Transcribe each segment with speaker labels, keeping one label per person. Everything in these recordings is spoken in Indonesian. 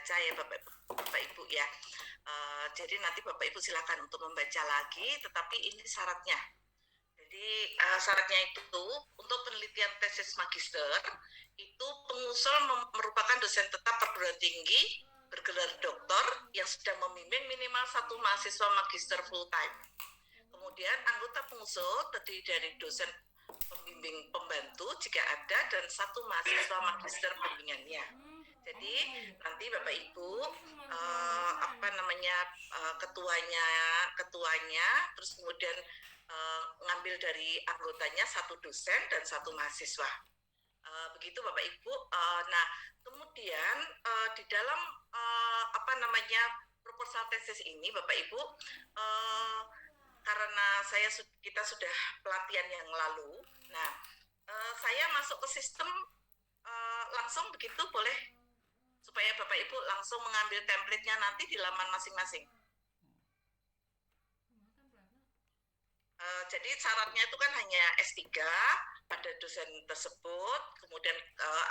Speaker 1: membaca ya Bapak Ibu ya. Jadi nanti Bapak Ibu silakan untuk membaca lagi, tetapi ini syaratnya. Jadi syaratnya itu untuk penelitian tesis magister itu pengusul merupakan dosen tetap perguruan tinggi bergelar doktor yang sedang membimbing minimal 1 mahasiswa magister full time. Kemudian anggota pengusul terdiri dari dosen pembimbing pembantu jika ada dan 1 mahasiswa magister bimbingannya. Jadi nanti Bapak Ibu ketuanya, terus kemudian ngambil dari anggotanya 1 dosen dan 1 mahasiswa. Begitu Bapak Ibu. Nah kemudian di dalam proposal tesis ini Bapak Ibu, karena kita sudah pelatihan yang lalu, nah saya masuk ke sistem langsung begitu boleh, supaya Bapak Ibu langsung mengambil template-nya nanti di laman masing-masing. Jadi syaratnya itu kan hanya S3 pada dosen tersebut, kemudian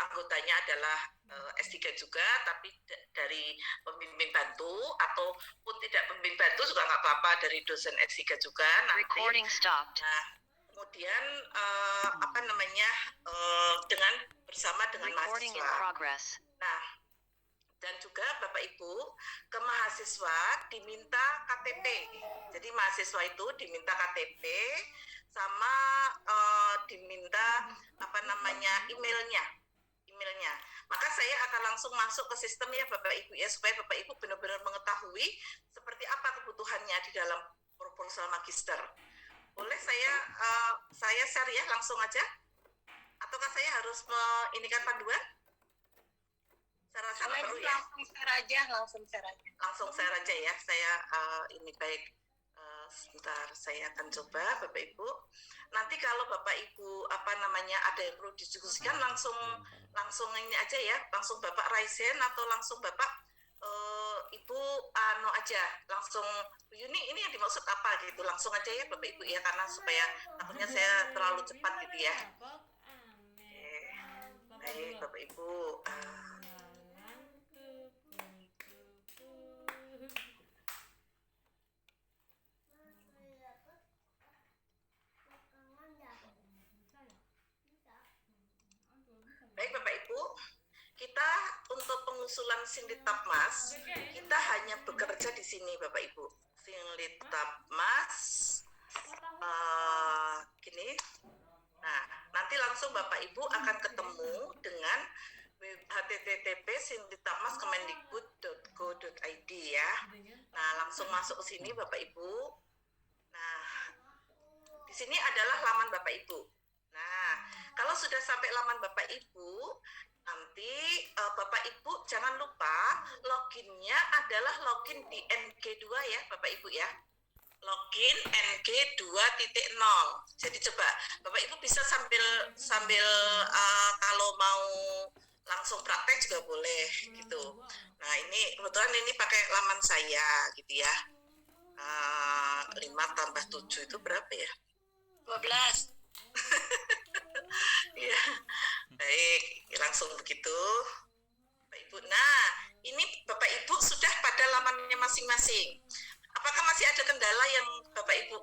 Speaker 1: anggotanya adalah S3 juga, tapi dari pembimbing bantu ataupun tidak pembimbing bantu juga nggak apa-apa, dari dosen S3 juga nanti.
Speaker 2: Recording stopped.
Speaker 1: Nah, kemudian dengan bersama dengan
Speaker 2: Recording in
Speaker 1: mahasiswa.
Speaker 2: progress.
Speaker 1: Nah, dan juga Bapak Ibu ke mahasiswa diminta KTP. Jadi mahasiswa itu diminta KTP sama diminta emailnya. Maka saya akan langsung masuk ke sistem ya Bapak Ibu ya, supaya Bapak Ibu benar-benar mengetahui seperti apa kebutuhannya di dalam proposal magister. Boleh saya share ya langsung aja? Ataukah saya harus inikan panduan? Saya rasa perlu ya.
Speaker 3: Langsung share aja.
Speaker 1: Langsung share aja ya. Saya ini baik. Sebentar, saya akan coba Bapak Ibu. Nanti kalau Bapak Ibu ada yang perlu didiskusikan langsung ini aja ya. Langsung Bapak raisen atau langsung Bapak Ibu aja. Langsung Yuni ini yang dimaksud apa gitu. Langsung aja ya Bapak Ibu ya, karena supaya takutnya saya terlalu cepat gitu ya. Oke. Baik Bapak Ibu. Baik Bapak Ibu, kita untuk pengusulan Sinditapmas, kita hanya bekerja di sini Bapak Ibu. Sinditapmas, gini. Nah, nanti langsung Bapak Ibu akan ketemu dengan http://sinditapmas.kemendikbud.go.id ya. Nah, langsung masuk ke sini Bapak Ibu. Nah, di sini adalah laman Bapak Ibu. Nah, kalau sudah sampai laman Bapak Ibu, nanti Bapak Ibu jangan lupa loginnya adalah login di NG2 ya Bapak Ibu ya. Login NG2.0. Jadi coba Bapak Ibu bisa sambil kalau mau langsung praktek juga boleh gitu. Nah, ini kebetulan ini pakai laman saya gitu ya. 5 tambah 7 itu berapa ya?
Speaker 3: 12.
Speaker 1: Ya, baik, langsung begitu, Bapak Ibu. Nah, ini Bapak Ibu sudah pada lamannya masing-masing. Apakah masih ada kendala yang Bapak Ibu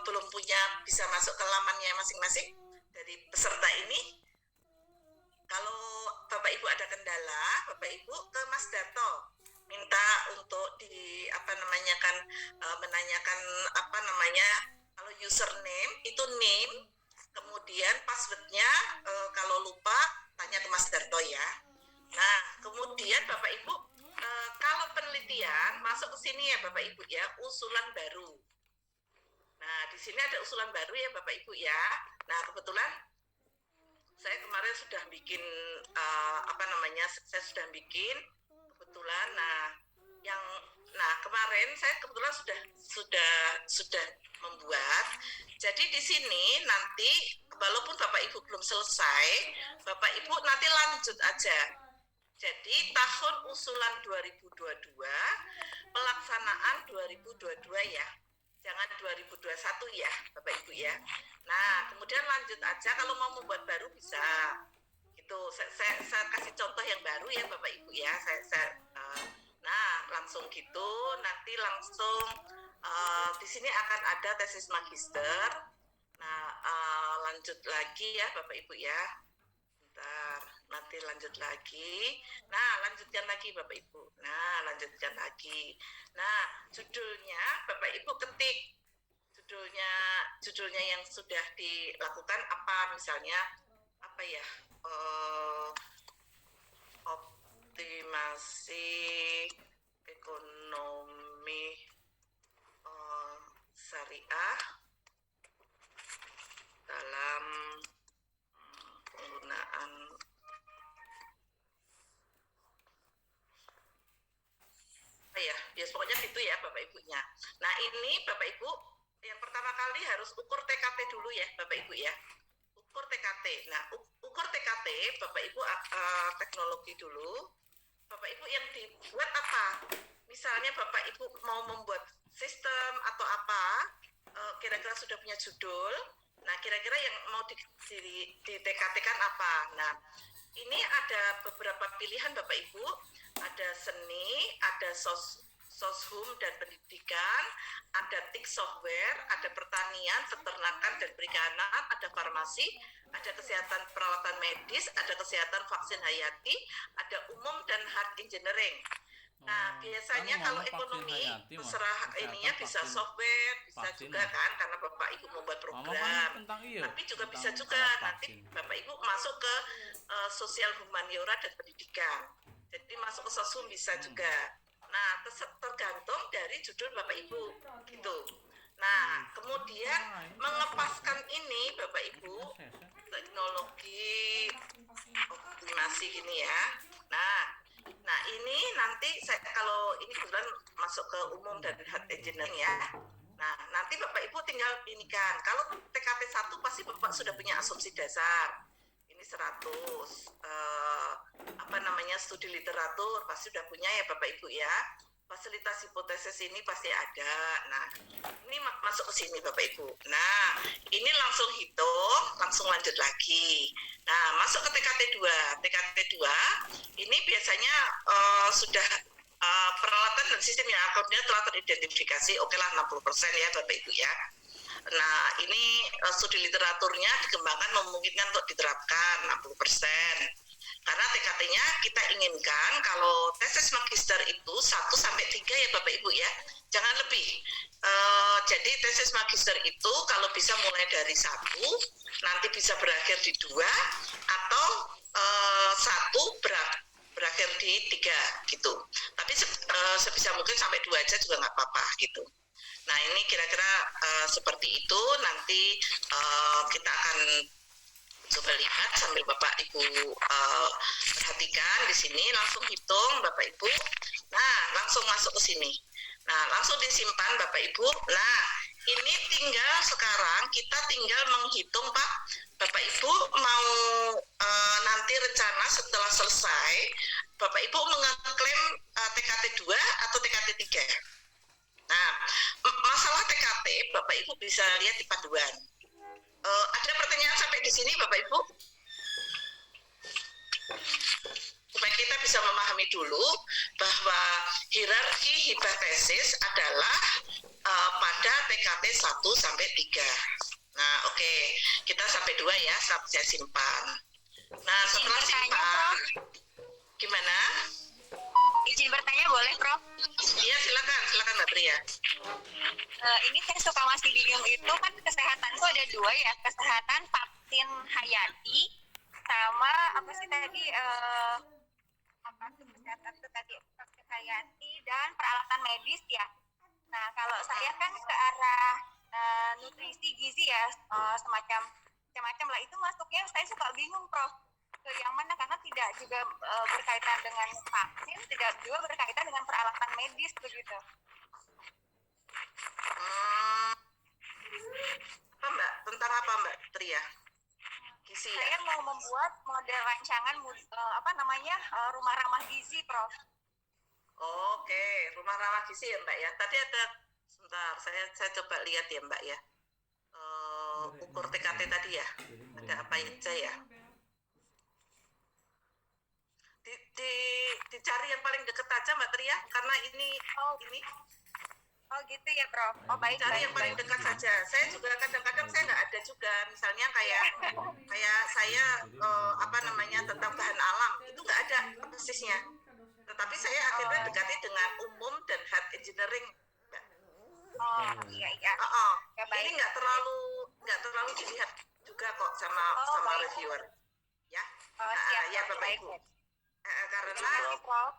Speaker 1: belum bisa masuk ke lamannya masing-masing dari peserta ini? Kalau Bapak Ibu ada kendala, Bapak Ibu ke Mas Darto minta untuk menanyakan kalau username itu name. Kemudian passwordnya kalau lupa tanya ke Mas Darto ya. Nah, kemudian Bapak Ibu kalau penelitian masuk ke sini ya Bapak Ibu ya, usulan baru. Nah, di sini ada usulan baru ya Bapak Ibu ya. Nah, kebetulan saya kemarin sudah bikin saya sudah bikin kebetulan. Nah, kemarin saya kebetulan sudah membuat. Jadi di sini nanti walaupun Bapak Ibu belum selesai, Bapak Ibu nanti lanjut aja. Jadi tahun usulan 2022, pelaksanaan 2022 ya. Jangan 2021 ya, Bapak Ibu ya. Nah, kemudian lanjut aja kalau mau membuat baru bisa. Gitu. Saya kasih contoh yang baru ya Bapak Ibu ya. Saya Nah, langsung gitu, nanti langsung di sini akan ada tesis magister. Nah, lanjut lagi ya Bapak Ibu ya. Bentar, nanti lanjut lagi. Nah, lanjutkan lagi Bapak Ibu. Nah, lanjutkan lagi. Nah, judulnya Bapak Ibu ketik. Judulnya yang sudah dilakukan apa, misalnya apa ya? Optimasi ekonomi syariah dalam penggunaan pokoknya gitu ya Bapak Ibunya. Nah, ini Bapak Ibu yang pertama kali harus ukur TKT dulu ya Bapak Ibu ya. Ukur TKT. Nah, ukur TKT Bapak Ibu teknologi dulu. Bapak Ibu yang dibuat apa? Misalnya Bapak Ibu mau membuat sistem atau apa, kira-kira sudah punya judul. Nah, kira-kira yang mau di TKT-kan apa? Nah, ini ada beberapa pilihan Bapak Ibu. Ada seni, ada soshum dan pendidikan, ada TIK software, ada pertanian, peternakan dan perikanan, ada farmasi, ada kesehatan peralatan medis, ada kesehatan vaksin hayati, ada umum dan hard engineering. Nah, biasanya kalau ekonomi terserah ininya bisa software, bisa juga kan, karena Bapak Ibu membuat program. Tapi juga bisa juga nanti Bapak Ibu masuk ke sosial humaniora dan pendidikan. Jadi masuk ke sosum bisa juga. Nah, tergantung dari judul Bapak Ibu gitu. Nah, kemudian mengepaskan ini Bapak Ibu, teknologi optimasi gini ya. Nah ini nanti kalau ini kebetulan masuk ke umum dan hard engineering ya. Nah, nanti Bapak Ibu tinggal ini kan. Kalau TKT 1 pasti Bapak sudah punya asumsi dasar. Ini 100 studi literatur pasti sudah punya ya Bapak Ibu ya. Fasilitas hipotesis ini pasti ada. Nah, ini masuk ke sini Bapak Ibu. Nah, ini langsung hitung, langsung lanjut lagi. Nah, masuk ke TKT 2. TKT 2 ini biasanya sudah peralatan dan sistem yang akunnya telah teridentifikasi, oke lah 60% ya Bapak Ibu ya. Nah, ini studi literaturnya dikembangkan memungkinkan untuk diterapkan 60%. Karena TKT-nya kita inginkan kalau tesis magister itu 1-3 ya Bapak Ibu ya, jangan lebih. Jadi tesis magister itu kalau bisa mulai dari 1, nanti bisa berakhir di 2, atau 1 berakhir di 3 gitu. Tapi sebisa mungkin sampai 2 aja juga nggak apa-apa gitu. Nah, ini kira-kira seperti itu. Nanti kita akan coba lihat sambil Bapak Ibu perhatikan di sini, langsung hitung Bapak Ibu. Nah, langsung masuk ke sini. Nah, langsung disimpan Bapak Ibu. Nah, ini tinggal sekarang kita tinggal menghitung Pak. Bapak Ibu mau nanti rencana setelah selesai Bapak Ibu mengeklaim TKT 2 atau TKT 3. Nah, masalah TKT Bapak Ibu bisa lihat di panduan. Ada pertanyaan sampai di sini Bapak Ibu? Supaya kita bisa memahami dulu bahwa hierarki hibah tesis adalah pada TKT 1-3. Nah, oke. Kita sampai 2 ya, saya simpan. Nah, setelah simpan, gimana?
Speaker 3: Izin bertanya boleh, Prof?
Speaker 1: Iya, silakan Mbak Pria.
Speaker 3: Ini saya suka masih bingung, itu kan kesehatan itu ada 2 ya, kesehatan vaksin hayati sama apa sih tadi kesehatan itu tadi vaksin hayati dan peralatan medis ya. Nah, kalau saya kan ke arah nutrisi gizi ya, semacam lah, itu masuknya saya suka bingung Prof, ke yang mana, karena tidak juga berkaitan dengan vaksin, tidak juga berkaitan dengan peralatan medis begitu.
Speaker 1: Apa Mbak? Tentang apa Mbak Tria? Gizi ya?
Speaker 3: Saya mau membuat model rancangan rumah ramah gizi, Prof.
Speaker 1: Oke, rumah ramah gizi ya Mbak ya. Tadi ada, sebentar, saya coba lihat ya Mbak ya. Ukur TKT tadi ya. Ada apa aja ya? Di dicari yang paling dekat aja Mbak Tria, karena ini
Speaker 3: Oh gitu ya Prof. Oh baik.
Speaker 1: cari yang paling dekat saja. Saya juga kadang-kadang saya nggak ada juga, misalnya kayak saya apa namanya tentang bahan alam itu nggak ada persisnya. Tetapi saya akhirnya dekati dengan umum dan hard engineering. Mbak.
Speaker 3: Oh iya. Ya,
Speaker 1: Ini
Speaker 3: baik.
Speaker 1: nggak terlalu dilihat juga kok sama
Speaker 3: baik.
Speaker 1: reviewer, ya.
Speaker 3: Siap,
Speaker 1: Ya
Speaker 3: Prof.
Speaker 1: Bapak
Speaker 3: Baik.
Speaker 1: Ibu. Karena
Speaker 3: Terima kasih Prof.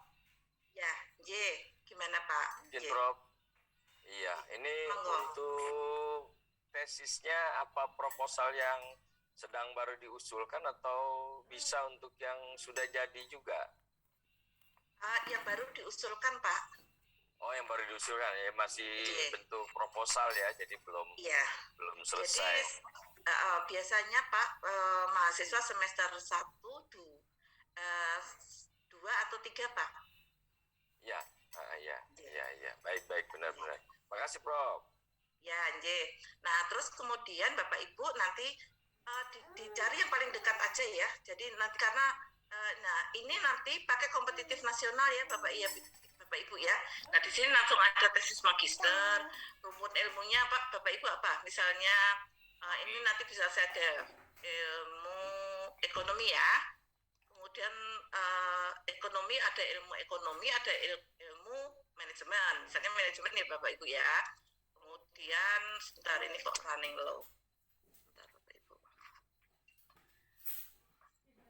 Speaker 1: ya, J, gimana Pak?
Speaker 2: Mungkin
Speaker 1: J.
Speaker 2: Prof. Iya, ini
Speaker 1: Monggo.
Speaker 2: untuk tesisnya apa proposal yang sedang baru diusulkan atau bisa untuk yang sudah jadi juga?
Speaker 1: Yang baru diusulkan Pak.
Speaker 2: Oh, yang baru diusulkan ya, masih
Speaker 1: Iya.
Speaker 2: bentuk proposal ya, jadi belum
Speaker 1: Iya.
Speaker 2: selesai.
Speaker 1: Jadi biasanya Pak mahasiswa semester 1, 2 atau 3 Pak.
Speaker 2: Ya, ya, baik, benar. Makasih Prof.
Speaker 1: Ya, J. Nah, terus kemudian Bapak Ibu nanti dicari yang paling dekat aja ya. Jadi nanti karena nah ini nanti pakai kompetitif nasional ya Bapak Ibu ya. Nah, di sini langsung ada tesis magister, rumpun ilmunya Bapak Ibu apa? Misalnya ini nanti bisa saya ada ilmu ekonomi ya. Kemudian ekonomi ada ilmu ekonomi, ada ilmu manajemen. Misalnya manajemen ya Bapak Ibu ya. Kemudian sebentar ini kok running low. Sebentar Bapak Ibu.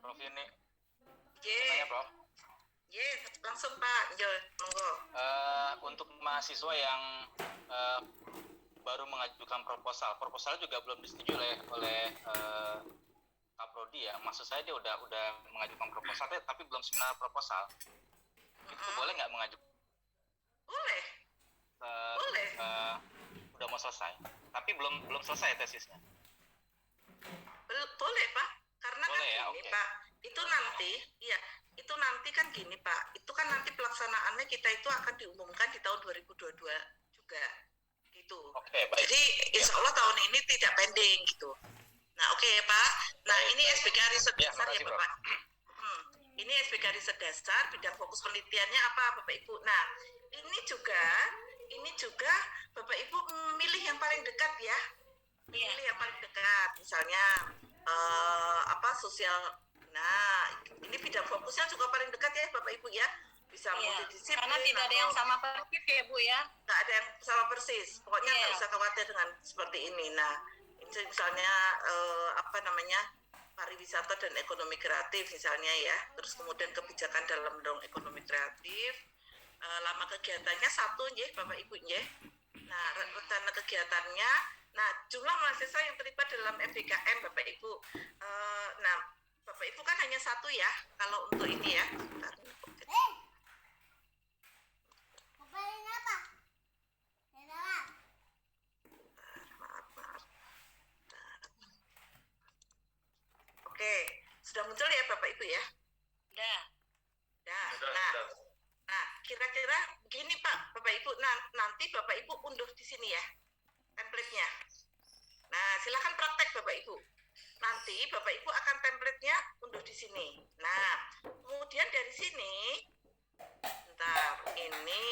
Speaker 4: Prof ini
Speaker 1: Ye,
Speaker 4: tanya Prof.
Speaker 1: langsung Pak. Jo, monggo.
Speaker 4: Untuk mahasiswa yang baru mengajukan proposal juga belum disetujui oleh Kaprodi ya. Maksud saya dia udah mengajukan proposal tapi belum seminar proposal. Itu boleh nggak mengajukan?
Speaker 1: Boleh. Boleh.
Speaker 4: Udah mau selesai, tapi belum selesai tesisnya.
Speaker 1: Boleh Pak, karena
Speaker 4: Boleh,
Speaker 1: kan
Speaker 4: ya,
Speaker 1: gini
Speaker 4: oke.
Speaker 1: Pak, itu nanti kan gini Pak, itu kan nanti pelaksanaannya kita itu akan diumumkan di tahun 2022 juga, gitu.
Speaker 4: Oke, baik.
Speaker 1: Jadi insya Allah tahun ini tidak pending gitu. Nah oke Pak, nah ini SBK riset
Speaker 4: Ya,
Speaker 1: dasar ya
Speaker 4: makasih, Bro.
Speaker 1: Bapak. Ini SBK riset dasar, bidang fokus penelitiannya apa Bapak Ibu. Nah ini juga Bapak Ibu memilih yang paling dekat ya. Pilih yang paling dekat, misalnya sosial. Nah, ini bidang fokusnya juga paling dekat ya Bapak Ibu ya. Bisa multidisiplin.
Speaker 5: Karena tidak ada yang sama persis ya Bu ya.
Speaker 1: Nggak ada yang sama persis. Pokoknya nggak usah khawatir dengan seperti ini. Nah, ini misalnya pariwisata dan ekonomi kreatif misalnya ya. Terus kemudian kebijakan dalam mendorong ekonomi kreatif. Lama kegiatannya 1 ya Bapak Ibu ya. Nah, rencana kegiatannya. Nah, jumlah mahasiswa yang terlibat dalam FDKM Bapak Ibu. Nah, Bapak Ibu kan hanya 1 ya. Kalau untuk ini ya. Bentar. Maaf. Oke, sudah muncul ya Bapak Ibu ya?
Speaker 5: Udah.
Speaker 1: Nah, kira-kira begini Pak, Bapak Ibu, nanti Bapak Ibu unduh di sini ya, template-nya. Nah, silakan praktek Bapak Ibu. Nanti Bapak Ibu akan template-nya unduh di sini. Nah, kemudian dari sini, ini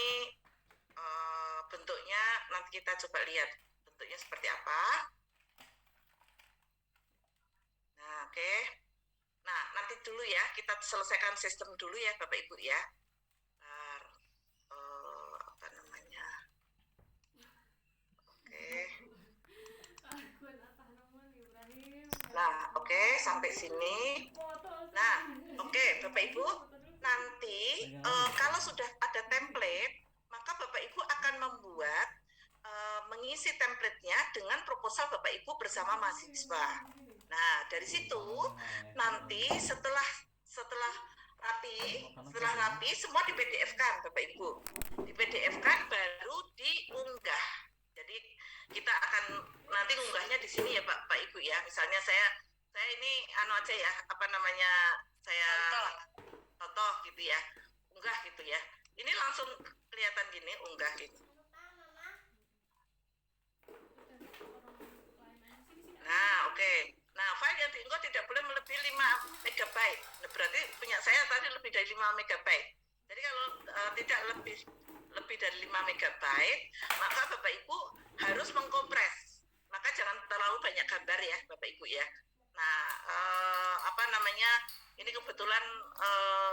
Speaker 1: bentuknya nanti kita coba lihat bentuknya seperti apa. Nah, oke. Nah, nanti dulu ya, kita selesaikan sistem dulu ya Bapak Ibu ya. Nah, oke, sampai sini. Nah, oke, Bapak Ibu, nanti kalau sudah ada template, maka Bapak Ibu akan membuat mengisi template-nya dengan proposal Bapak Ibu bersama mahasiswa. Nah, dari situ nanti setelah rapi semua di PDF-kan Bapak Ibu. Di PDF-kan baru diunggah. Jadi kita akan nanti unggahnya di sini ya Bapak Ibu ya. Misalnya saya ini aja ya, saya contoh gitu ya. Unggah gitu ya. Ini langsung kelihatan gini, unggah gitu. Nah, oke. Nah, file yang diunggah tidak boleh melebihi 5 MB. Nah, berarti punya saya tadi lebih dari 5 MB. Jadi kalau tidak lebih dari 5 megabyte, maka Bapak Ibu harus mengkompres. Maka jangan terlalu banyak gambar ya Bapak Ibu ya. Nah, ini kebetulan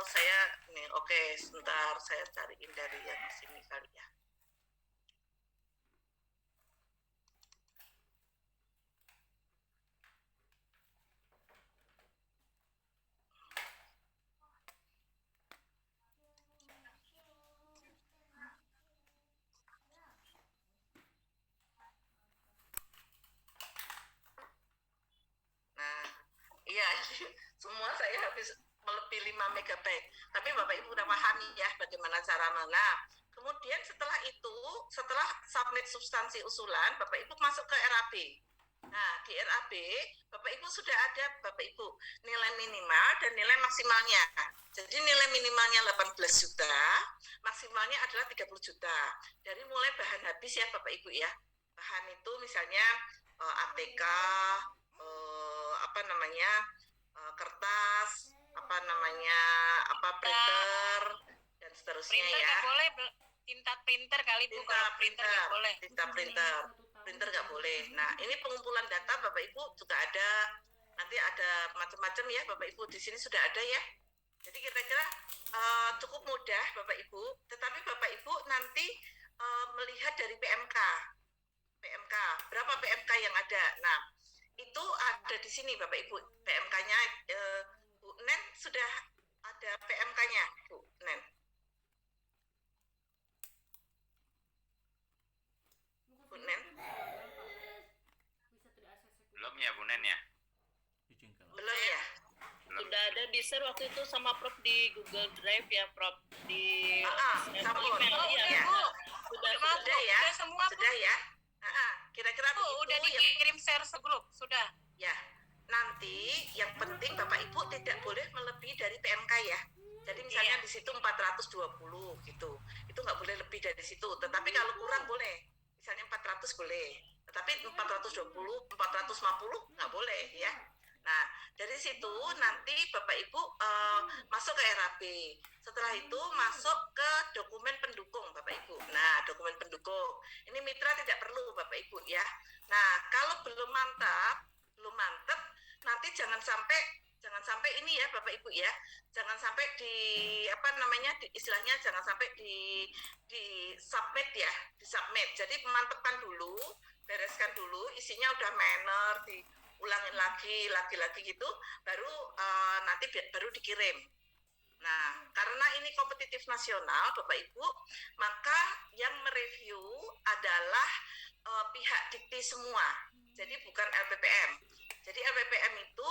Speaker 1: saya nih, oke, sebentar saya cariin dari yang sini kali ya. Nah, iya, semua saya habis melebihi 5 megabyte. Tapi Bapak Ibu udah pahami ya bagaimana cara mana. Kemudian setelah itu, setelah submit substansi usulan, Bapak Ibu masuk ke RAB. Nah, di RAB, Bapak Ibu sudah ada, Bapak Ibu, nilai minimal dan nilai maksimalnya. Jadi nilai minimalnya 18 juta, maksimalnya adalah 30 juta. Dari mulai bahan habis ya Bapak Ibu ya. Bahan itu misalnya ATK, kertas, printer dan seterusnya
Speaker 5: Printer
Speaker 1: ya.
Speaker 5: nggak boleh, tinta printer kali Bu, kalau printer nggak boleh.
Speaker 1: Tinta printer nggak boleh. Nah, ini pengumpulan data Bapak Ibu juga ada, nanti ada macam-macam ya Bapak Ibu, di sini sudah ada ya. Jadi kira-kira cukup mudah Bapak Ibu, tetapi Bapak Ibu nanti melihat dari PMK, berapa PMK yang ada. Nah, itu ada di sini Bapak Ibu, PMK-nya Bu Nen sudah ada PMK-nya Bu Nen. Bu Nen?
Speaker 4: Belum ya Bu Nen ya?
Speaker 1: Belum ya?
Speaker 5: Sudah ada di share waktu itu sama Prof di Google Drive ya Prof, di
Speaker 1: sama
Speaker 5: email.
Speaker 1: Bu,
Speaker 5: Iya,
Speaker 1: ya.
Speaker 5: sudah
Speaker 1: ya?
Speaker 5: Sudah semua Bu.
Speaker 1: Sudah ya? Kira-kira
Speaker 5: Bu, udah
Speaker 1: begitu ya.
Speaker 5: dikirim share segrup, sudah.
Speaker 1: Ya, nanti yang penting Bapak Ibu tidak boleh melebihi dari PMK ya. Jadi misalnya
Speaker 5: Iya.
Speaker 1: di situ 420 gitu, itu nggak boleh lebih dari situ. Tetapi kalau kurang boleh, misalnya 400 boleh. Tetapi 420, 450 nggak boleh ya. Nah, dari situ nanti Bapak Ibu masuk ke RAB. Setelah itu masuk ke dokumen pendukung Bapak Ibu. Nah, dokumen pendukung. Ini mitra tidak perlu Bapak Ibu ya. Nah, kalau belum mantap, nanti jangan sampai ini ya Bapak Ibu ya. Jangan sampai istilahnya jangan sampai di submit ya, di submit. Jadi mantepkan dulu, bereskan dulu, isinya udah manner, diulangin lagi gitu, baru nanti baru dikirim. Nah, karena ini kompetitif nasional Bapak Ibu, maka yang mereview adalah pihak dikti semua. Jadi bukan LPPM. Jadi LPPM itu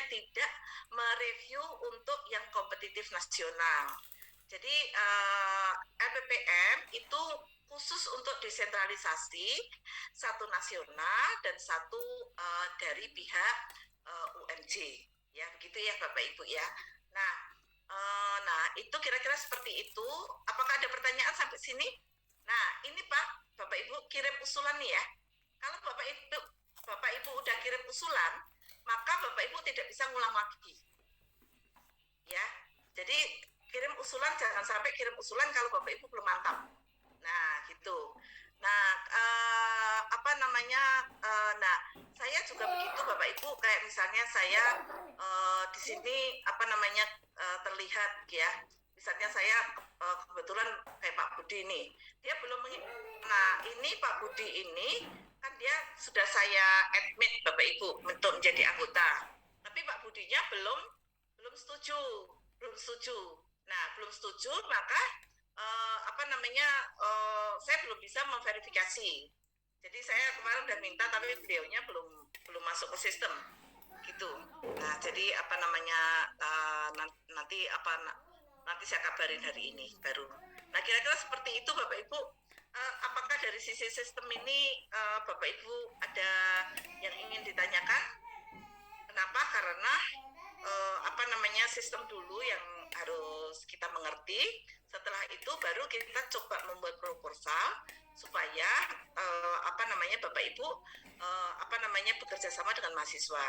Speaker 1: tidak mereview untuk yang kompetitif nasional. Jadi LPPM itu khusus untuk desentralisasi, satu nasional dan satu dari pihak UMJ. Ya, begitu ya Bapak Ibu ya. Nah, itu kira-kira seperti itu. Apakah ada pertanyaan sampai sini? Nah, ini Pak, Bapak Ibu kirim usulan nih ya. Kalau Bapak Ibu udah kirim usulan, maka Bapak Ibu tidak bisa ngulang lagi. Ya. Jadi kirim usulan, jangan sampai kirim usulan kalau Bapak Ibu belum mantap. Nah, gitu. Nah, nah, saya juga begitu Bapak Ibu, kayak misalnya saya di sini terlihat ya. Misalnya saya kebetulan kayak Pak Budi ini, dia belum nah, ini Pak Budi ini kan dia sudah saya admit Bapak Ibu untuk menjadi anggota. Tapi Pak Budinya belum setuju. Nah, belum setuju, maka saya belum bisa memverifikasi. Jadi saya kemarin udah minta, tapi beliaunya belum masuk ke sistem, gitu. Nah, jadi nanti saya kabarin hari ini baru. Nah, kira-kira seperti itu Bapak Ibu. Apakah dari sisi sistem ini Bapak Ibu ada yang ingin ditanyakan? Kenapa? Karena sistem dulu yang harus kita mengerti. Setelah itu baru kita coba membuat proposal supaya Bapak Ibu bekerja sama dengan mahasiswa.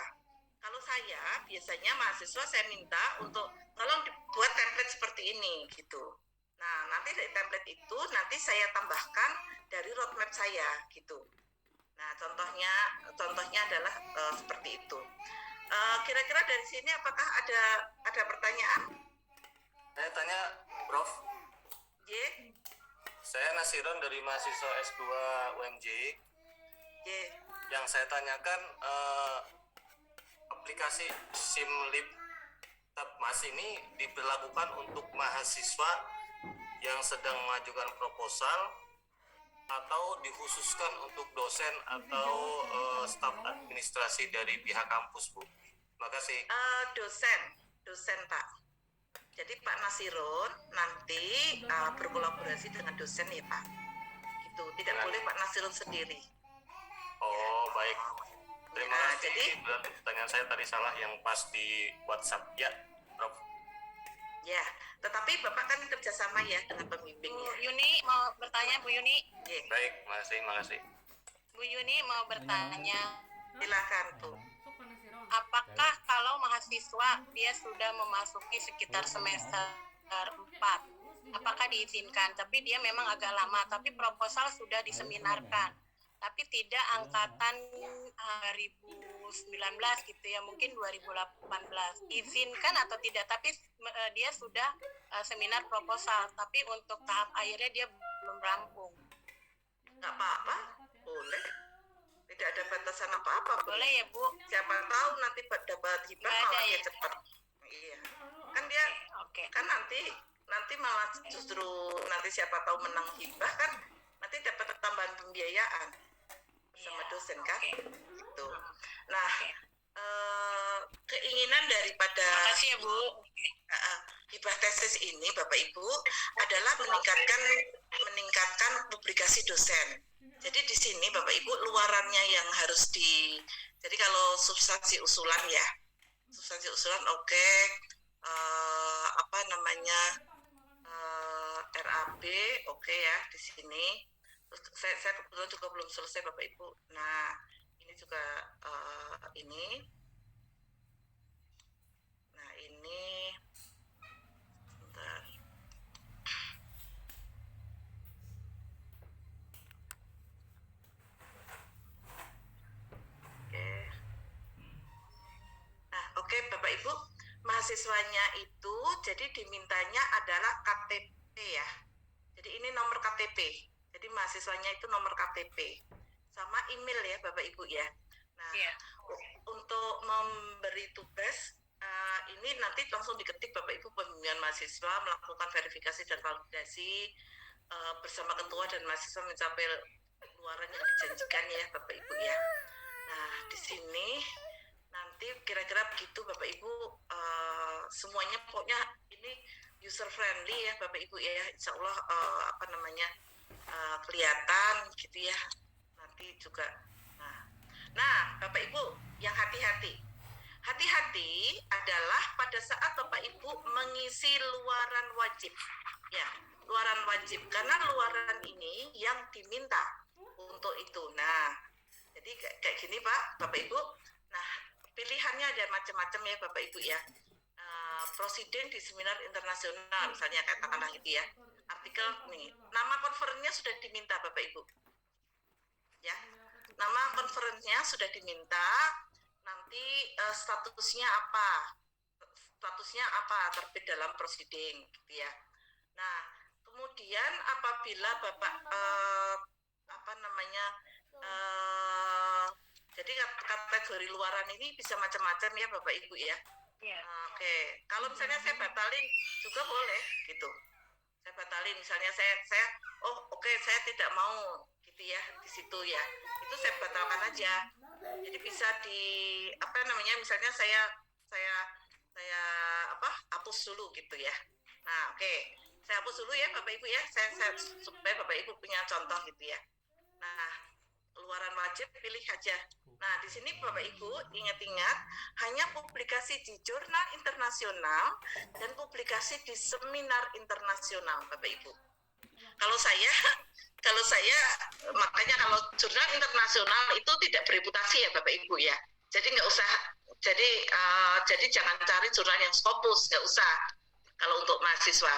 Speaker 1: Kalau saya biasanya mahasiswa saya minta untuk tolong dibuat template seperti ini gitu. Nah, nanti dari template itu nanti saya tambahkan dari roadmap saya gitu. Nah, contohnya adalah seperti itu. Kira-kira dari sini apakah ada pertanyaan?
Speaker 6: Saya tanya, Prof.
Speaker 1: Y,
Speaker 6: Saya Nasiron dari mahasiswa S2 UMJ.
Speaker 1: Y.
Speaker 6: Yang saya tanyakan, aplikasi SimLib Mas ini diberlakukan untuk mahasiswa yang sedang mengajukan proposal atau dikhususkan untuk dosen atau staf administrasi dari pihak kampus, Bu? Terima kasih.
Speaker 1: Dosen Pak. Jadi Pak Nasirun nanti berkolaborasi dengan dosen ya Pak. Gitu. Tidak boleh Pak Nasirun sendiri.
Speaker 6: Oh, baik. Terima
Speaker 1: Nah,
Speaker 6: kasih.
Speaker 1: jadi
Speaker 6: Berarti pertanyaan saya tadi salah yang pas di WhatsApp. Ya, Prof.
Speaker 1: ya, tetapi Bapak kan kerjasama ya dengan pembimbing
Speaker 3: Bu
Speaker 1: ya.
Speaker 3: Yuni mau bertanya, Bu Yuni.
Speaker 1: Ya,
Speaker 6: Baik, makasih.
Speaker 3: Bu Yuni mau bertanya,
Speaker 1: silakan tuh.
Speaker 3: apakah kalau mahasiswa dia sudah memasuki sekitar semester 4, apakah diizinkan? Tapi dia memang agak lama, tapi proposal sudah diseminarkan, tapi tidak angkatan 2019 gitu ya, mungkin 2018. Izinkan atau tidak? Tapi dia sudah seminar proposal, tapi untuk tahap akhirnya dia belum rampung.
Speaker 1: Nggak apa-apa, boleh. Tidak ada batasan apa-apa.
Speaker 3: Boleh ya, Bu?
Speaker 1: Siapa tahu nanti dapat hibah
Speaker 3: Nggak ada
Speaker 1: malah dia
Speaker 3: ya?
Speaker 1: cepat. Iya. Kan dia
Speaker 3: Oke.
Speaker 1: kan nanti malah justru nanti siapa tahu menang hibah kan nanti dapat tambahan pembiayaan bersama
Speaker 3: Iya,
Speaker 1: dosen kan.
Speaker 3: oke.
Speaker 1: Gitu. Nah,
Speaker 3: Oke.
Speaker 1: keinginan daripada
Speaker 3: Terima kasih ya, Bu.
Speaker 1: hibah tesis ini Bapak Ibu adalah meningkatkan publikasi dosen. Jadi di sini Bapak Ibu luarannya yang harus jadi kalau substansi usulan ya, substansi usulan oke. RAB oke ya di sini. Terus saya kebetulan juga belum selesai Bapak Ibu. Nah ini juga ini. Nah ini sebentar. Oke, Bapak Ibu, mahasiswanya itu jadi dimintanya adalah KTP ya. Jadi ini nomor KTP. Jadi mahasiswanya itu nomor KTP sama email ya Bapak Ibu ya. Nah,
Speaker 3: Iya.
Speaker 1: untuk memberi tugas ini nanti langsung diketik Bapak Ibu pembimbingan mahasiswa melakukan verifikasi dan validasi bersama ketua dan mahasiswa mencapai luaran yang dijanjikan ya Bapak Ibu ya. Nah, di sini nanti kira-kira begitu Bapak Ibu, semuanya pokoknya ini user friendly ya Bapak Ibu ya, Insya Allah kelihatan gitu ya nanti juga. Nah Bapak Ibu yang hati-hati adalah pada saat Bapak Ibu mengisi luaran wajib ya, luaran wajib karena luaran ini yang diminta untuk itu. Nah jadi kayak gini Bapak Ibu. Nah pilihannya ada macam-macam ya Bapak Ibu ya. Prosiden di seminar internasional misalnya katakanlah itu ya. Artikel nih, nama konferensinya sudah diminta Bapak Ibu. Ya. Nama konferensinya sudah diminta. Nanti statusnya apa? Statusnya apa? Terbit dalam prosiding gitu ya. Nah, kemudian apabila Bapak jadi kategori luaran ini bisa macam-macam ya Bapak Ibu ya.
Speaker 3: Iya.
Speaker 1: Oke. Kalau misalnya saya batalin juga boleh gitu. Saya batalin misalnya saya saya tidak mau gitu ya di situ ya. Itu saya batalkan aja. Jadi bisa misalnya saya hapus dulu gitu ya. Nah, oke. Saya hapus dulu ya Bapak Ibu ya. Saya supaya Bapak Ibu punya contoh gitu ya. Nah, luaran wajib pilih aja. Nah, di sini Bapak Ibu ingat-ingat hanya publikasi di jurnal internasional dan publikasi di seminar internasional Bapak Ibu. Kalau saya makanya kalau jurnal internasional itu tidak bereputasi ya Bapak Ibu ya. Jadi nggak usah Jadi jangan cari jurnal yang Scopus, nggak usah kalau untuk mahasiswa.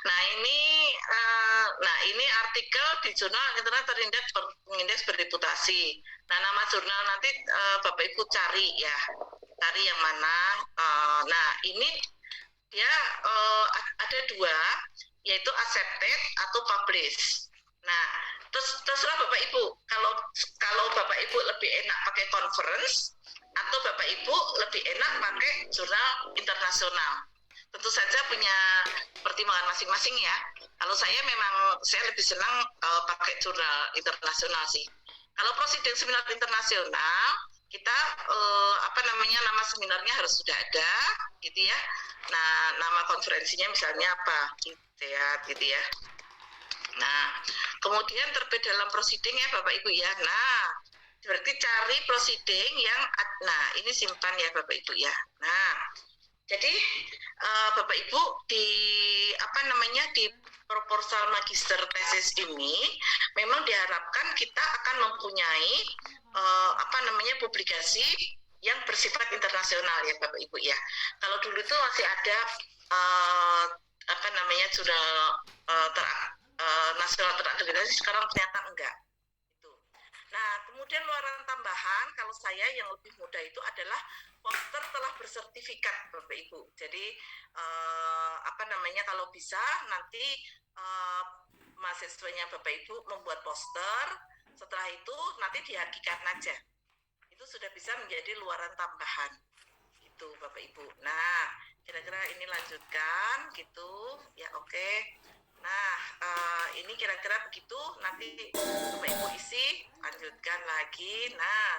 Speaker 1: Nah ini artikel di jurnal internet terindeks berreputasi. Nah nama jurnal nanti Bapak Ibu cari ya, cari yang mana. Nah ini dia ada dua, yaitu accepted atau publish. Nah terserah Bapak Ibu. Kalau Bapak Ibu lebih enak pakai conference atau Bapak Ibu lebih enak pakai jurnal internasional. Tentu saja punya pertimbangan masing-masing ya. Kalau saya lebih senang pakai jurnal internasional sih. Kalau prosiding seminar internasional, kita nama seminarnya harus sudah ada, gitu ya. Nah, nama konferensinya misalnya apa, gitu ya. Nah, kemudian terbit dalam prosiding ya Bapak Ibu ya. Nah, berarti cari prosiding yang, ini simpan ya Bapak Ibu ya. Nah, jadi Bapak Ibu di proposal magister tesis ini memang diharapkan kita akan mempunyai publikasi yang bersifat internasional ya Bapak Ibu ya. Kalau dulu itu masih ada jurnal nasional terakreditasi, sekarang ternyata enggak. Itu. Nah, kemudian luaran tambahan kalau saya yang lebih mudah itu adalah poster telah bersertifikat Bapak Ibu. Jadi kalau bisa nanti mahasiswanya Bapak Ibu membuat poster, setelah itu nanti dihakikan aja. Itu sudah bisa menjadi luaran tambahan. Gitu Bapak Ibu. Nah, kira-kira ini lanjutkan gitu. Ya oke. Nah, ini kira-kira begitu, nanti Bapak Ibu isi, lanjutkan lagi. Nah,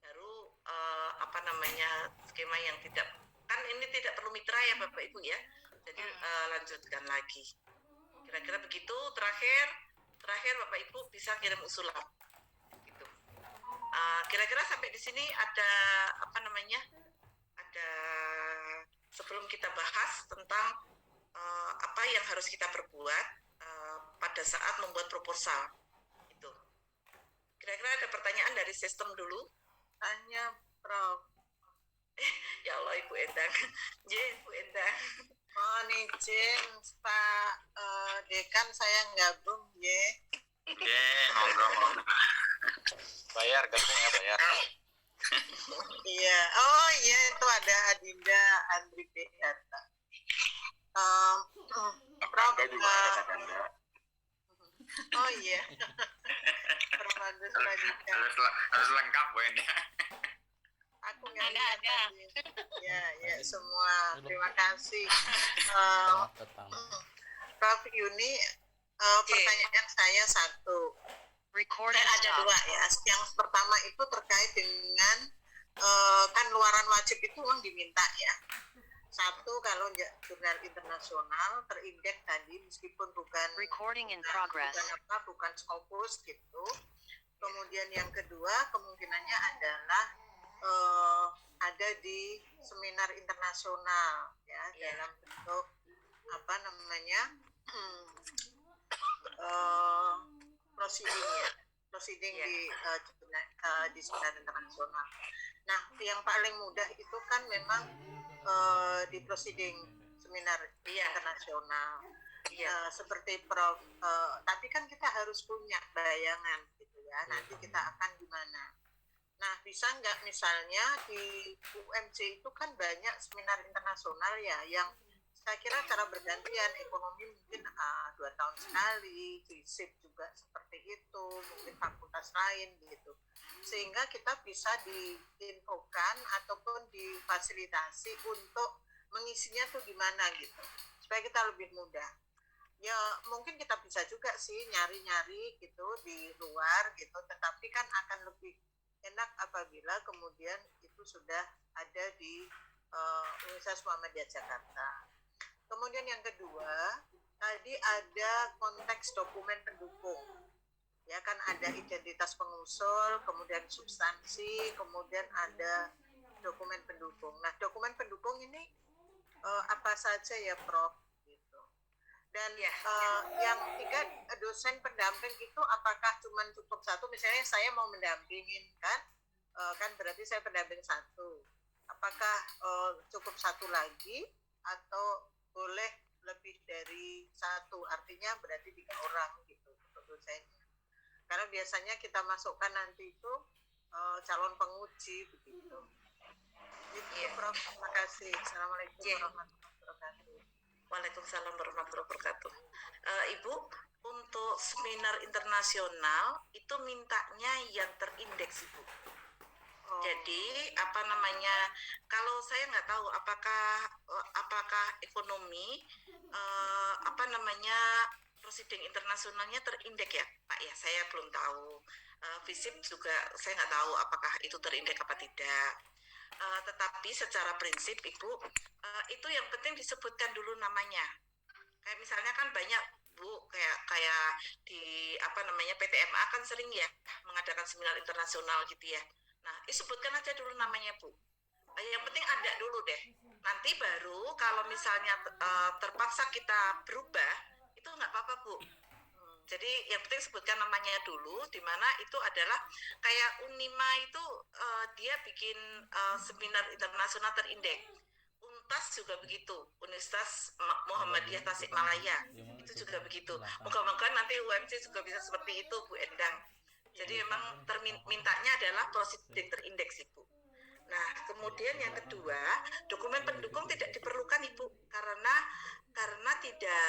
Speaker 1: baru skema yang kan ini tidak perlu mitra ya Bapak Ibu ya. Jadi lanjutkan lagi. Kira-kira begitu. Terakhir Bapak Ibu bisa kirim usulan. Gitu. Kira-kira sampai di sini ada ada sebelum kita bahas tentang apa yang harus kita perbuat pada saat membuat proposal itu. Kira-kira ada pertanyaan dari sistem dulu? Tanya Prof. Ya Allah Ibu Endang. Ibu Endang. Mohon izin Pak Dekan, saya gabung
Speaker 7: monggo.
Speaker 4: Bayar gabung ya, bayar.
Speaker 1: Iya. Iya itu ada Adinda Andri Beata. Prof
Speaker 7: juga ada Anda.
Speaker 1: Oh iya.
Speaker 7: Harus lengkap Bu Enda.
Speaker 1: Aku nggak ada. Ya semua. Terima kasih. Prof Yuni, pertanyaan saya satu. Ada dua ya. Yang pertama itu terkait dengan kan luaran wajib itu memang diminta ya. Satu, kalau jurnal internasional terindeks tadi meskipun bukan bukan Scopus gitu. Kemudian yang kedua kemungkinannya adalah ada di seminar internasional ya, dalam bentuk proceeding di seminar internasional. Nah, yang paling mudah itu kan memang di proceeding seminar internasional. Seperti Prof, tapi kan kita harus punya bayangan gitu ya, nanti kita akan gimana. Nah, bisa nggak misalnya di UMC itu kan banyak seminar internasional ya, yang saya kira cara bergantian, ekonomi mungkin 2 tahun sekali, FISIP juga seperti itu, mungkin fakultas lain gitu. Sehingga kita bisa diinfokan ataupun difasilitasi untuk mengisinya tuh gimana gitu, supaya kita lebih mudah. Ya mungkin kita bisa juga sih nyari-nyari gitu di luar gitu, tetapi kan akan lebih enak apabila kemudian itu sudah ada di Universitas Muhammadiyah Jakarta. Kemudian yang kedua, tadi ada konteks dokumen pendukung. Ya kan ada identitas pengusul, kemudian substansi, kemudian ada dokumen pendukung. Nah, dokumen pendukung ini apa saja ya, Prof? Gitu. Dan yang tiga, dosen pendamping itu apakah cuma cukup satu? Misalnya saya mau mendampingin kan
Speaker 8: kan berarti saya pendamping satu. Apakah cukup satu lagi atau boleh lebih dari satu? Artinya berarti 3 orang gitu untuk dosennya. Karena biasanya kita masukkan nanti itu calon penguji begitu. Itu Prof. Terima kasih. Assalamualaikum warahmatullahi wabarakatuh.
Speaker 1: Waalaikumsalam warahmatullahi wabarakatuh. Ibu, untuk seminar internasional itu mintanya yang terindeks, Ibu. Jadi apa namanya? Kalau saya nggak tahu apakah ekonomi apa namanya prosiding internasionalnya terindeks ya, Pak ya? Saya belum tahu. FISIP juga saya nggak tahu apakah itu terindeks apa tidak. Tetapi secara prinsip Ibu, itu yang penting disebutkan dulu namanya. Kayak misalnya kan banyak Bu, kayak di apa namanya PTMA kan sering ya mengadakan seminar internasional gitu ya. Nah, sebutkan aja dulu namanya Bu. Yang penting ada dulu deh. Nanti baru kalau misalnya terpaksa kita berubah, itu nggak apa-apa Bu. Jadi yang penting sebutkan namanya dulu, di mana itu adalah kayak Unima itu dia bikin seminar internasional terindeks. Untas juga begitu, Universitas Muhammadiyah Tasikmalaya itu juga begitu. Moga-moga nanti UMC juga bisa seperti itu Bu Endang. Jadi memang mintanya adalah prosiding terindeks Ibu. Nah, kemudian yang kedua, dokumen pendukung tidak diperlukan Ibu karena tidak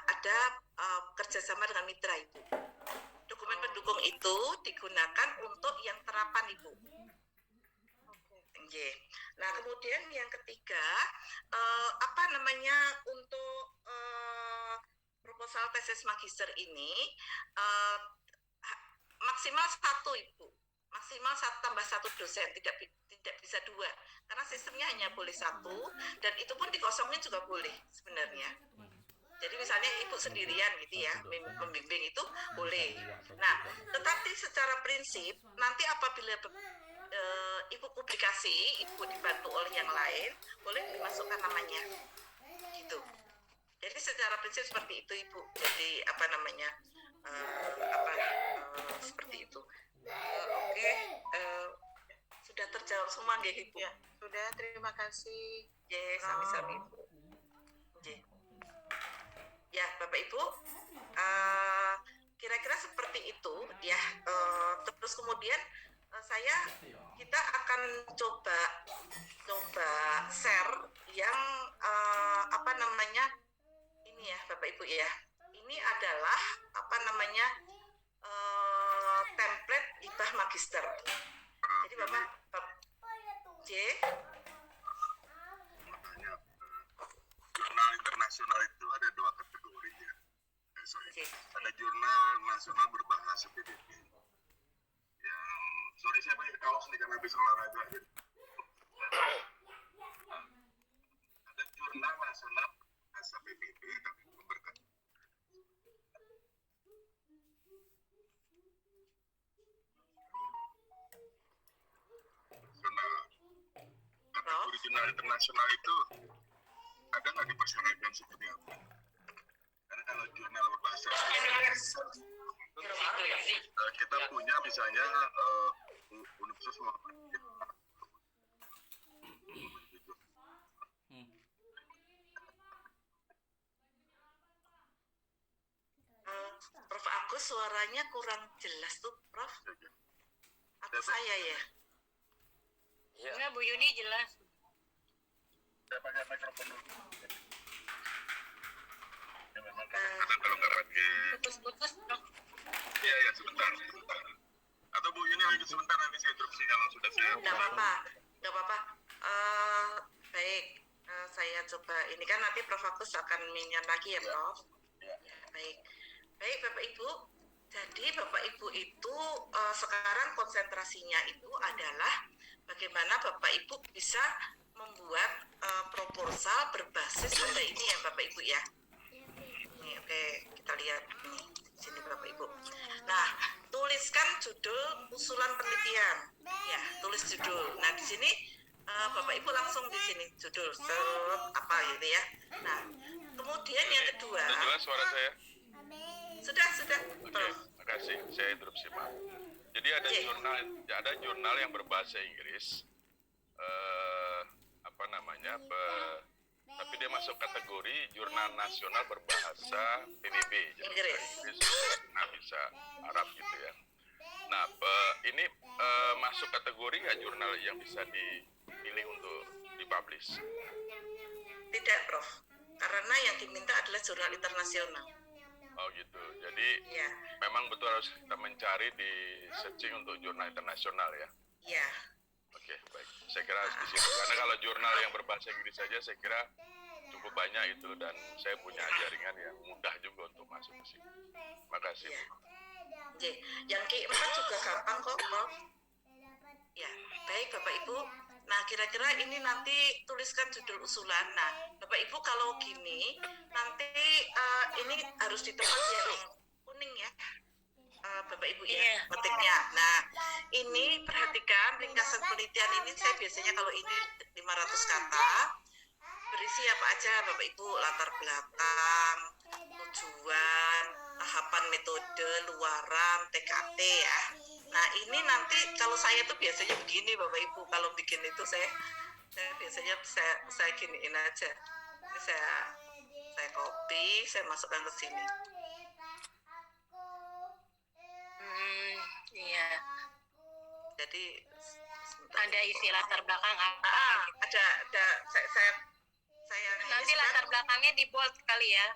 Speaker 1: ada kerjasama dengan mitra Ibu. Dokumen pendukung itu digunakan untuk yang terapan Ibu. Nah, kemudian yang ketiga, apa namanya untuk proposal tesis magister ini maksimal 1 Ibu. Maksimal 1 tambah 1 dosen, tidak bisa 2 karena sistemnya hanya boleh 1 dan itu pun dikosongin juga boleh sebenarnya. Jadi misalnya Ibu sendirian gitu ya membimbing itu boleh. Nah, tetapi secara prinsip nanti apabila Ibu publikasi, Ibu dibantu oleh yang lain, boleh dimasukkan namanya gitu. Jadi secara prinsip seperti itu Ibu. Jadi apa namanya seperti itu. Oke, sudah terjawab semua nggih Ibu?
Speaker 8: Ya, sudah. Terima kasih.
Speaker 1: Sami-sami Ibu. Ya, Bapak Ibu, kira-kira seperti itu ya. Terus kemudian kita akan coba share yang apa namanya ini ya Bapak Ibu ya. Ini adalah apa namanya template hibah magister. Jadi Bapak
Speaker 9: jurnal internasional itu ada 2 kategori ya. Ada jurnal nasional berbahasa PBB. Saya pakai kaos nih karena habis olahraga. Ada jurnal nasional bahasa PBB tapi berkat. Kategori jurnal internasional itu ada nggak dipersyaratkan seperti apa? Karena kalau jurnal berbahasa kita punya misalnya Universitas Muhammadiyah.
Speaker 1: Prof Agus suaranya kurang jelas tuh Prof. Atau saya ya?
Speaker 5: Enggak, Bu Yuni jelas.
Speaker 9: Saya pakai mikrofon dulu. Ya memang kadang-kadang kalau nggak pakai.
Speaker 5: Putus-putus, Prof.
Speaker 9: Iya, sebentar. Atau Bu Yuni lagi sebentar, nanti saya interupsi kalau sudah siap.
Speaker 1: Nggak apa-apa. Baik, saya coba. Ini kan nanti Prof Agus akan minyak lagi ya, Prof. Ya, baik Bapak Ibu. Jadi Bapak Ibu itu sekarang konsentrasinya itu adalah bagaimana Bapak Ibu bisa membuat proposal berbasis pada ini ya Bapak Ibu ya. Ini oke, kita lihat nih sini Bapak Ibu. Nah, tuliskan judul usulan penelitian. Ya, tulis judul. Nah, di sini Bapak Ibu langsung di sini judul apa gitu ya. Nah, kemudian yang kedua.
Speaker 9: Sudah jelas suara saya?
Speaker 1: Sudah.
Speaker 9: Oke, makasih. Saya interupsi, Pak. Jadi ada
Speaker 1: Oke.
Speaker 9: jurnal yang berbahasa Inggris, apa namanya, tapi dia masuk kategori jurnal nasional berbahasa PBB, jadi
Speaker 1: Inggris.
Speaker 9: nah bisa Arab gitu ya. Nah, ini masuk kategori nggak jurnal yang bisa dipilih untuk dipublish?
Speaker 1: Tidak, Prof. Karena yang diminta adalah jurnal internasional.
Speaker 9: Oh gitu. Jadi
Speaker 1: Ya,
Speaker 9: memang betul harus kita mencari di searching untuk jurnal internasional ya.
Speaker 1: ya.
Speaker 9: Oke, baik. Saya kira di situ. Karena kalau jurnal yang berbahasa Inggris saja saya kira cukup banyak itu, dan saya punya jaringan yang mudah juga untuk masuk ke sini. Makasih.
Speaker 1: Ya. Oke. Yang keempat juga gampang kok, Prof. Ya, baik Bapak Ibu. Nah, kira-kira ini nanti tuliskan judul usulan. Nah, Bapak Ibu kalau gini, nanti ini harus di tempat yang kuning ya. Bapak Ibu ya,
Speaker 5: Iya.
Speaker 1: ngetiknya. Nah, ini perhatikan ringkasan penelitian ini saya biasanya kalau ini 500 kata, berisi apa aja Bapak Ibu, latar belakang, tujuan, tahapan metode, luaran, TKT ya. Nah, ini nanti kalau saya tuh biasanya begini Bapak Ibu, kalau bikin itu saya biasanya saya giniin aja. Ini saya copy, saya masukkan ke sini.
Speaker 5: Iya.
Speaker 1: Jadi sebentar.
Speaker 5: Ada isi latar belakang apa?
Speaker 1: Ada saya
Speaker 5: Nanti
Speaker 1: ini
Speaker 5: latar belakangnya di bold kali ya.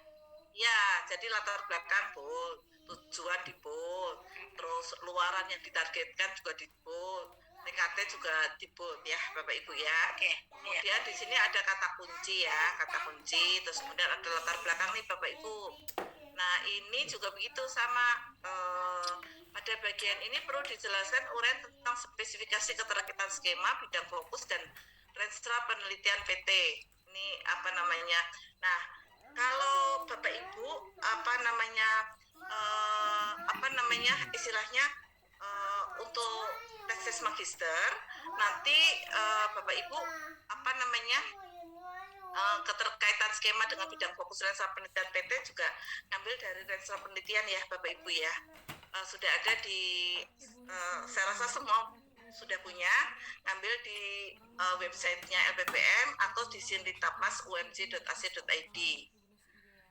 Speaker 1: ya, jadi latar belakang bold, tujuan di bold, terus luaran yang ditargetkan juga di bold, TKT juga di bold ya Bapak Ibu ya.
Speaker 5: Oke.
Speaker 1: Kemudian di sini ada kata kunci ya, kata kunci, terus kemudian ada latar belakang nih Bapak Ibu. Nah, ini juga begitu sama pada bagian ini perlu dijelaskan uraian tentang spesifikasi keterkaitan skema, bidang fokus, dan renstra penelitian PT. Ini apa namanya? Nah, kalau Bapak Ibu istilahnya untuk tesis magister, nanti Bapak Ibu keterkaitan skema dengan bidang fokus renstra penelitian PT juga ngambil dari renstra penelitian ya Bapak Ibu ya. Sudah ada di saya rasa semua sudah punya, ngambil di websitenya LPPM atau di sinlitapmas.umj.ac.id.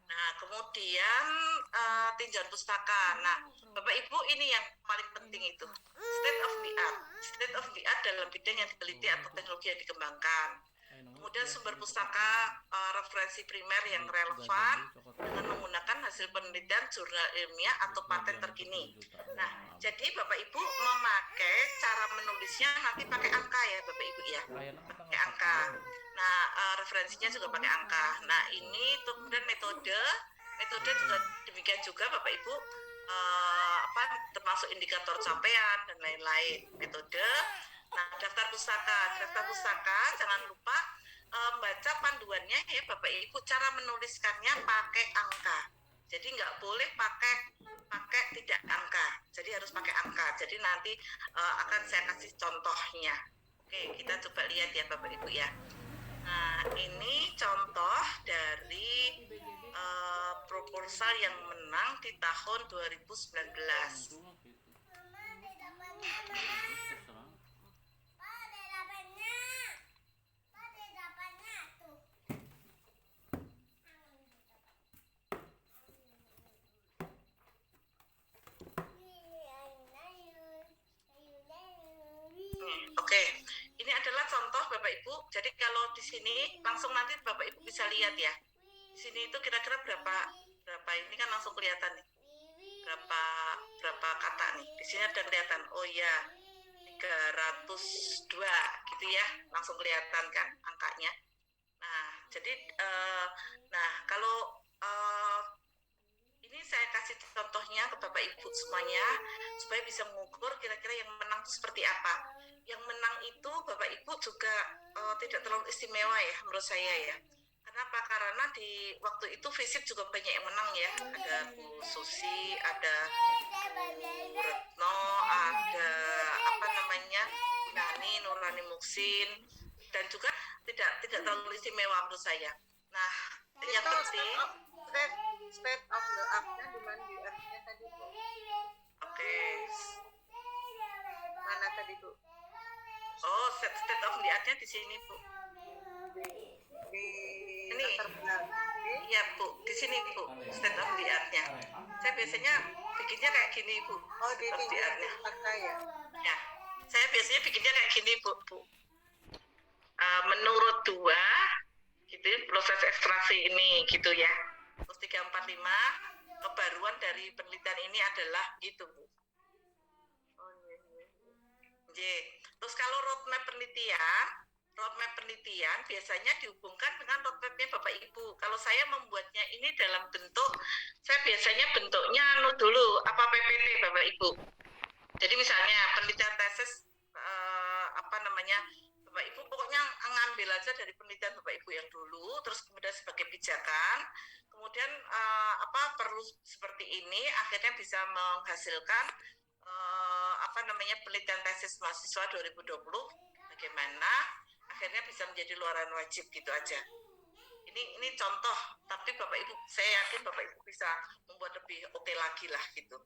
Speaker 1: Nah, kemudian tinjauan pustaka. Nah, Bapak Ibu ini yang paling penting itu state of the art. State of the art dalam bidang yang diteliti atau teknologi yang dikembangkan. Kemudian sumber pustaka referensi primer yang relevan dengan menggunakan hasil penelitian jurnal ilmiah atau paten terkini. Nah, jadi Bapak Ibu memakai cara menulisnya nanti pakai angka ya Bapak Ibu ya, pakai angka. Nah, referensinya juga pakai angka. Nah, ini kemudian metode juga demikian juga Bapak Ibu, termasuk indikator capaian dan lain-lain metode. Nah, daftar pustaka jangan lupa baca panduannya ya Bapak Ibu, cara menuliskannya pakai angka. Jadi nggak boleh pakai tidak angka. Jadi harus pakai angka. Jadi nanti akan saya kasih contohnya. Oke, kita coba lihat ya Bapak Ibu ya. Nah, ini contoh dari proposal yang menang di tahun 2019. Oke, ini adalah contoh Bapak Ibu. Jadi kalau di sini langsung nanti Bapak Ibu bisa lihat ya. Di sini itu kira-kira berapa ini kan langsung kelihatan nih. Berapa kata nih. Di sini ada kelihatan. Oh ya, 302 gitu ya. Langsung kelihatan kan angkanya. Nah, jadi kalau ini saya kasih contohnya ke Bapak Ibu semuanya supaya bisa mengukur kira-kira yang menang itu seperti apa. Yang menang itu Bapak Ibu juga tidak terlalu istimewa ya menurut saya ya. Kenapa? Karena di waktu itu FISIP juga banyak yang menang ya. Ada Bu Susi, ada Bu Retno, ada Nurani Muksin, dan juga tidak terlalu istimewa menurut saya. Nah, yang penting
Speaker 8: state of the art-nya di mana di art-nya tadi Bu?
Speaker 1: Oke.
Speaker 8: mana tadi Bu?
Speaker 1: Oh, state of the art-nya di sini, Bu.
Speaker 8: Di
Speaker 1: Ini.
Speaker 8: latar belakang.
Speaker 1: Iya, Bu. Di sini, Bu. State of the art-nya. Saya biasanya bikinnya kayak gini, Bu.
Speaker 8: Oh, di
Speaker 1: State of the art-nya.
Speaker 8: mata ya.
Speaker 1: Ya. Saya biasanya bikinnya kayak gini, Bu. Menurut 2, gitu, proses ekstraksi ini, gitu ya. Terus 3, 4, 5, kebaruan dari penelitian ini adalah gitu, Bu.
Speaker 8: Oh iya.
Speaker 1: J. Terus kalau roadmap penelitian biasanya dihubungkan dengan roadmapnya Bapak Ibu. Kalau saya membuatnya ini dalam bentuk, saya biasanya bentuknya dulu, apa PPT Bapak Ibu. Jadi misalnya penelitian tesis, Bapak Ibu pokoknya ngambil aja dari penelitian Bapak Ibu yang dulu, terus kemudian sebagai pijakan, kemudian perlu seperti ini, akhirnya bisa menghasilkan penelitian tesis mahasiswa 2020 bagaimana akhirnya bisa menjadi luaran wajib gitu aja. Ini contoh, tapi Bapak Ibu, saya yakin Bapak Ibu bisa membuat lebih oke lagi lah gitu.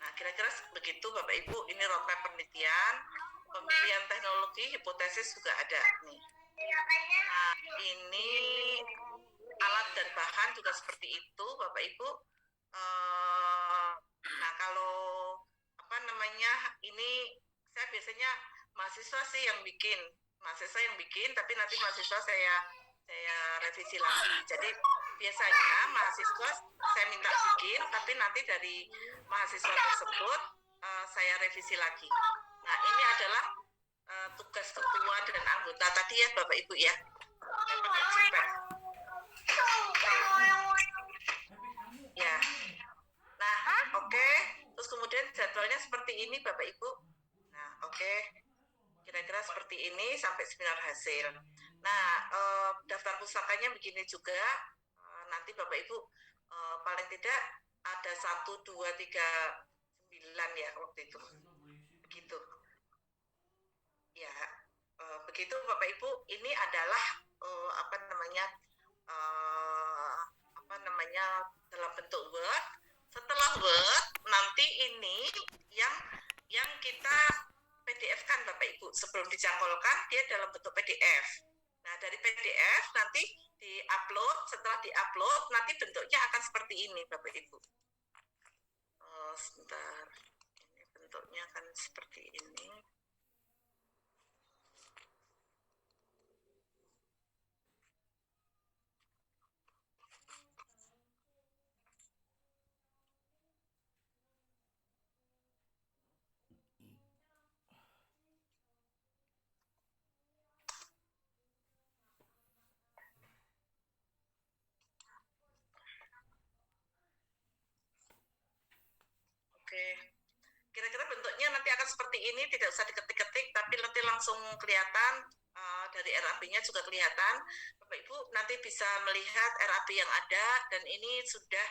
Speaker 1: Nah, kira-kira begitu Bapak Ibu, ini roadmap penelitian, pemilihan teknologi, hipotesis juga ada nih. Nah, ini alat dan bahan juga seperti itu Bapak Ibu. Nah, kalau ini saya biasanya mahasiswa yang bikin, tapi nanti mahasiswa saya revisi lagi. Jadi biasanya mahasiswa saya minta bikin, tapi nanti dari mahasiswa tersebut saya revisi lagi. Nah, ini adalah tugas ketua dan anggota tadi ya Bapak Ibu ya. Saya pakai Gpad. Ya. Nah, oke. Terus kemudian jadwalnya seperti ini Bapak Ibu. Nah, oke. Kira-kira seperti ini sampai seminar hasil. Nah, daftar pusakanya begini juga. Nanti Bapak Ibu paling tidak ada 1, 2, 3, 9 ya waktu itu. Begitu. Ya, begitu Bapak Ibu. Ini adalah dalam bentuk Word. Setelah Word, nanti ini yang kita PDF-kan Bapak Ibu. Sebelum dicangkolkan, dia dalam bentuk PDF. Nah, dari PDF nanti di-upload, setelah di-upload, nanti bentuknya akan seperti ini Bapak Ibu. Sebentar, ini bentuknya akan seperti ini. Oke, kira-kira bentuknya nanti akan seperti ini, tidak usah diketik-ketik, tapi nanti langsung kelihatan, dari RAP-nya juga kelihatan. Bapak Ibu nanti bisa melihat RAP yang ada, dan ini sudah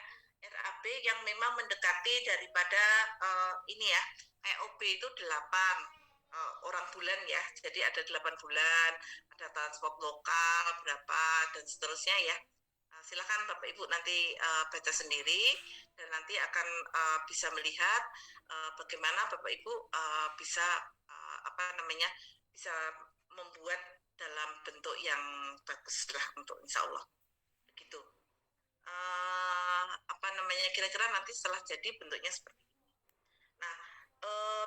Speaker 1: RAP yang memang mendekati daripada ini ya, EOB itu 8 orang bulan ya, jadi ada 8 bulan, ada transport lokal berapa, dan seterusnya ya. Silakan Bapak Ibu nanti baca sendiri dan nanti akan bisa melihat bagaimana Bapak Ibu bisa bisa membuat dalam bentuk yang bagus lah untuk insya Allah begitu. Kira-kira nanti setelah jadi bentuknya seperti ini. Nah,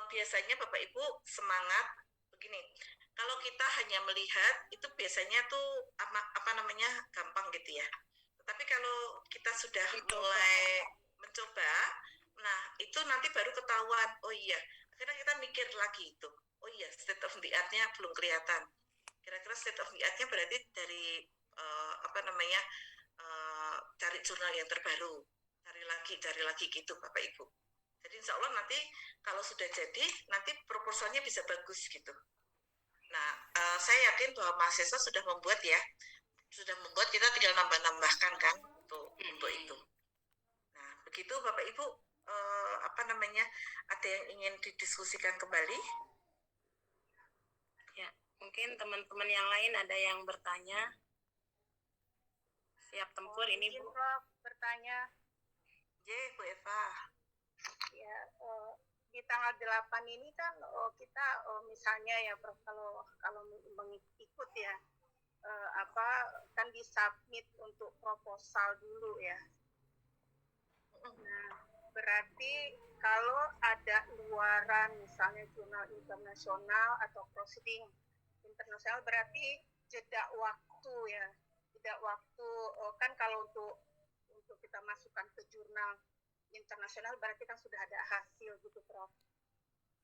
Speaker 1: biasanya Bapak Ibu semangat begini. Kalau kita hanya melihat itu biasanya tuh gampang gitu ya. Tapi kalau kita sudah mulai mencoba, nah itu nanti baru ketahuan, oh iya, akhirnya kita mikir lagi itu, oh iya, state of the art-nya belum kelihatan. Kira-kira state of the art-nya berarti dari cari jurnal yang terbaru, cari lagi gitu Bapak Ibu. Jadi insya Allah nanti kalau sudah jadi, nanti proposalnya bisa bagus gitu. Nah, saya yakin bahwa mahasiswa sudah membuat ya, kita tinggal nambah-nambahkan kan untuk itu. Nah, begitu Bapak Ibu, ada yang ingin didiskusikan kembali?
Speaker 5: Ya, mungkin teman-teman yang lain ada yang bertanya. Siap tempur ini Bu.
Speaker 3: Bertanya.
Speaker 1: Bu Eva.
Speaker 3: Ya,
Speaker 10: di tanggal 8 ini kan kita misalnya ya Prof, kalau mengikut ya kan disubmit untuk proposal dulu ya. Nah, berarti kalau ada luaran misalnya jurnal internasional atau proceeding internasional berarti jeda waktu ya. Jeda waktu kan kalau untuk kita masukkan ke jurnal internasional berarti kan sudah ada hasil gitu Prof.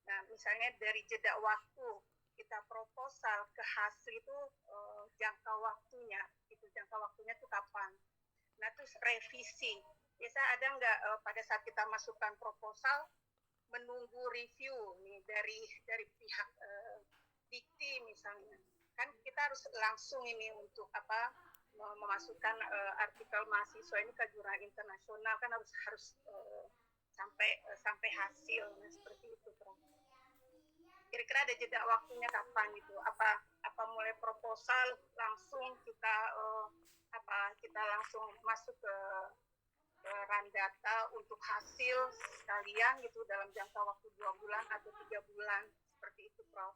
Speaker 10: Nah, misalnya dari jeda waktu kita proposal ke hasil itu jangka waktunya itu kapan? Nah, terus revisi. Biasa ada nggak pada saat kita masukkan proposal menunggu review nih dari pihak dikti misalnya. Kan kita harus langsung ini untuk memasukkan artikel mahasiswa ini ke jurnal internasional kan harus sampai hasil. Nah, seperti itu Prof. Kira-kira ada jeda waktunya kapan gitu? Apa mulai proposal langsung kita langsung masuk ke run data untuk hasil sekalian gitu dalam jangka waktu 2 bulan atau 3 bulan seperti itu Prof.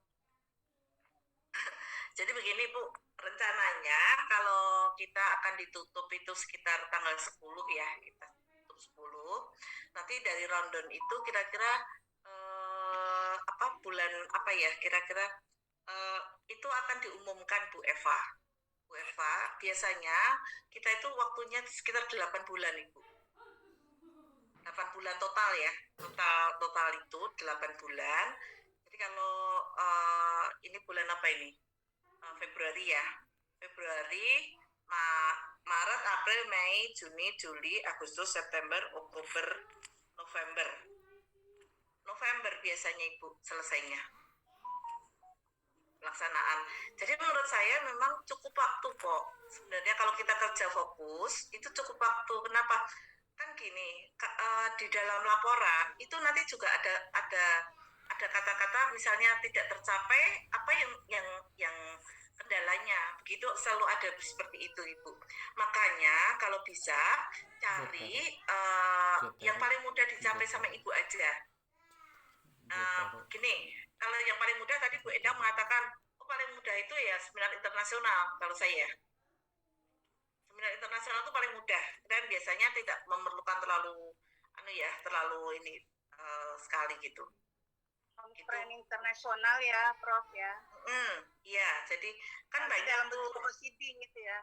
Speaker 1: Jadi begini Bu, rencananya kalau kita akan ditutup itu sekitar tanggal 10 ya, kita tutup 10. Nanti dari rundown itu kira-kira bulan apa ya, kira-kira itu akan diumumkan Bu Eva. Bu Eva, biasanya kita itu waktunya sekitar 8 bulan Ibu. 8 bulan total ya, total itu 8 bulan. Jadi kalau ini bulan apa ini? Februari ya, Februari, Maret, April, Mei, Juni, Juli, Agustus, September, Oktober, November biasanya Ibu selesainya pelaksanaan. Jadi menurut saya memang cukup waktu kok. Sebenarnya kalau kita kerja fokus itu cukup waktu. Kenapa? Kan gini, di dalam laporan itu nanti juga ada kata-kata misalnya tidak tercapai apa yang kendalanya, begitu selalu ada seperti itu Ibu. Makanya kalau bisa cari yang paling mudah dicapai sama Ibu aja. Gini, kalau yang paling mudah tadi Bu Eda mengatakan paling mudah itu ya seminar internasional kalau saya. Seminar internasional itu paling mudah dan biasanya tidak memerlukan terlalu ini sekali gitu.
Speaker 10: Conference internasional ya Prof ya.
Speaker 1: Iya, jadi kan
Speaker 10: nanti
Speaker 1: banyak
Speaker 10: dalam
Speaker 1: tuh
Speaker 10: bentuk proceeding gitu ya.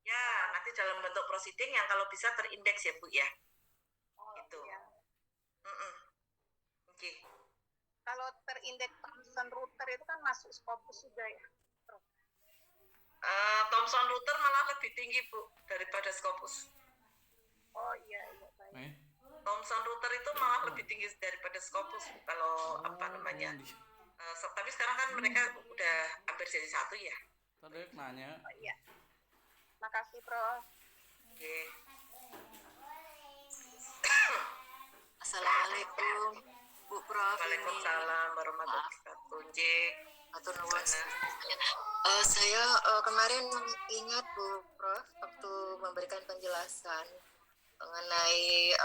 Speaker 1: Ya, nanti dalam bentuk proceeding yang kalau bisa terindeks ya Bu ya. Gitu.
Speaker 10: Iya.
Speaker 1: Oke.
Speaker 10: Kalau terindeks Thomson Reuters itu kan masuk Scopus juga ya, Prof.
Speaker 1: Thomson Reuters malah lebih tinggi Bu daripada Scopus.
Speaker 10: Oh iya baik.
Speaker 1: Thomson Reuters itu malah lebih tinggi daripada Scopus kalau tapi sekarang kan mereka udah hampir jadi satu ya.
Speaker 11: Tadi nanya.
Speaker 10: Oh iya. Makasih Prof.
Speaker 1: Oke.
Speaker 12: Assalamualaikum Bu Prof.
Speaker 1: Waalaikumsalam warahmatullahi wabarakatuh.
Speaker 12: Atur nuwun. Saya kemarin ingat Bu Prof waktu memberikan penjelasan mengenai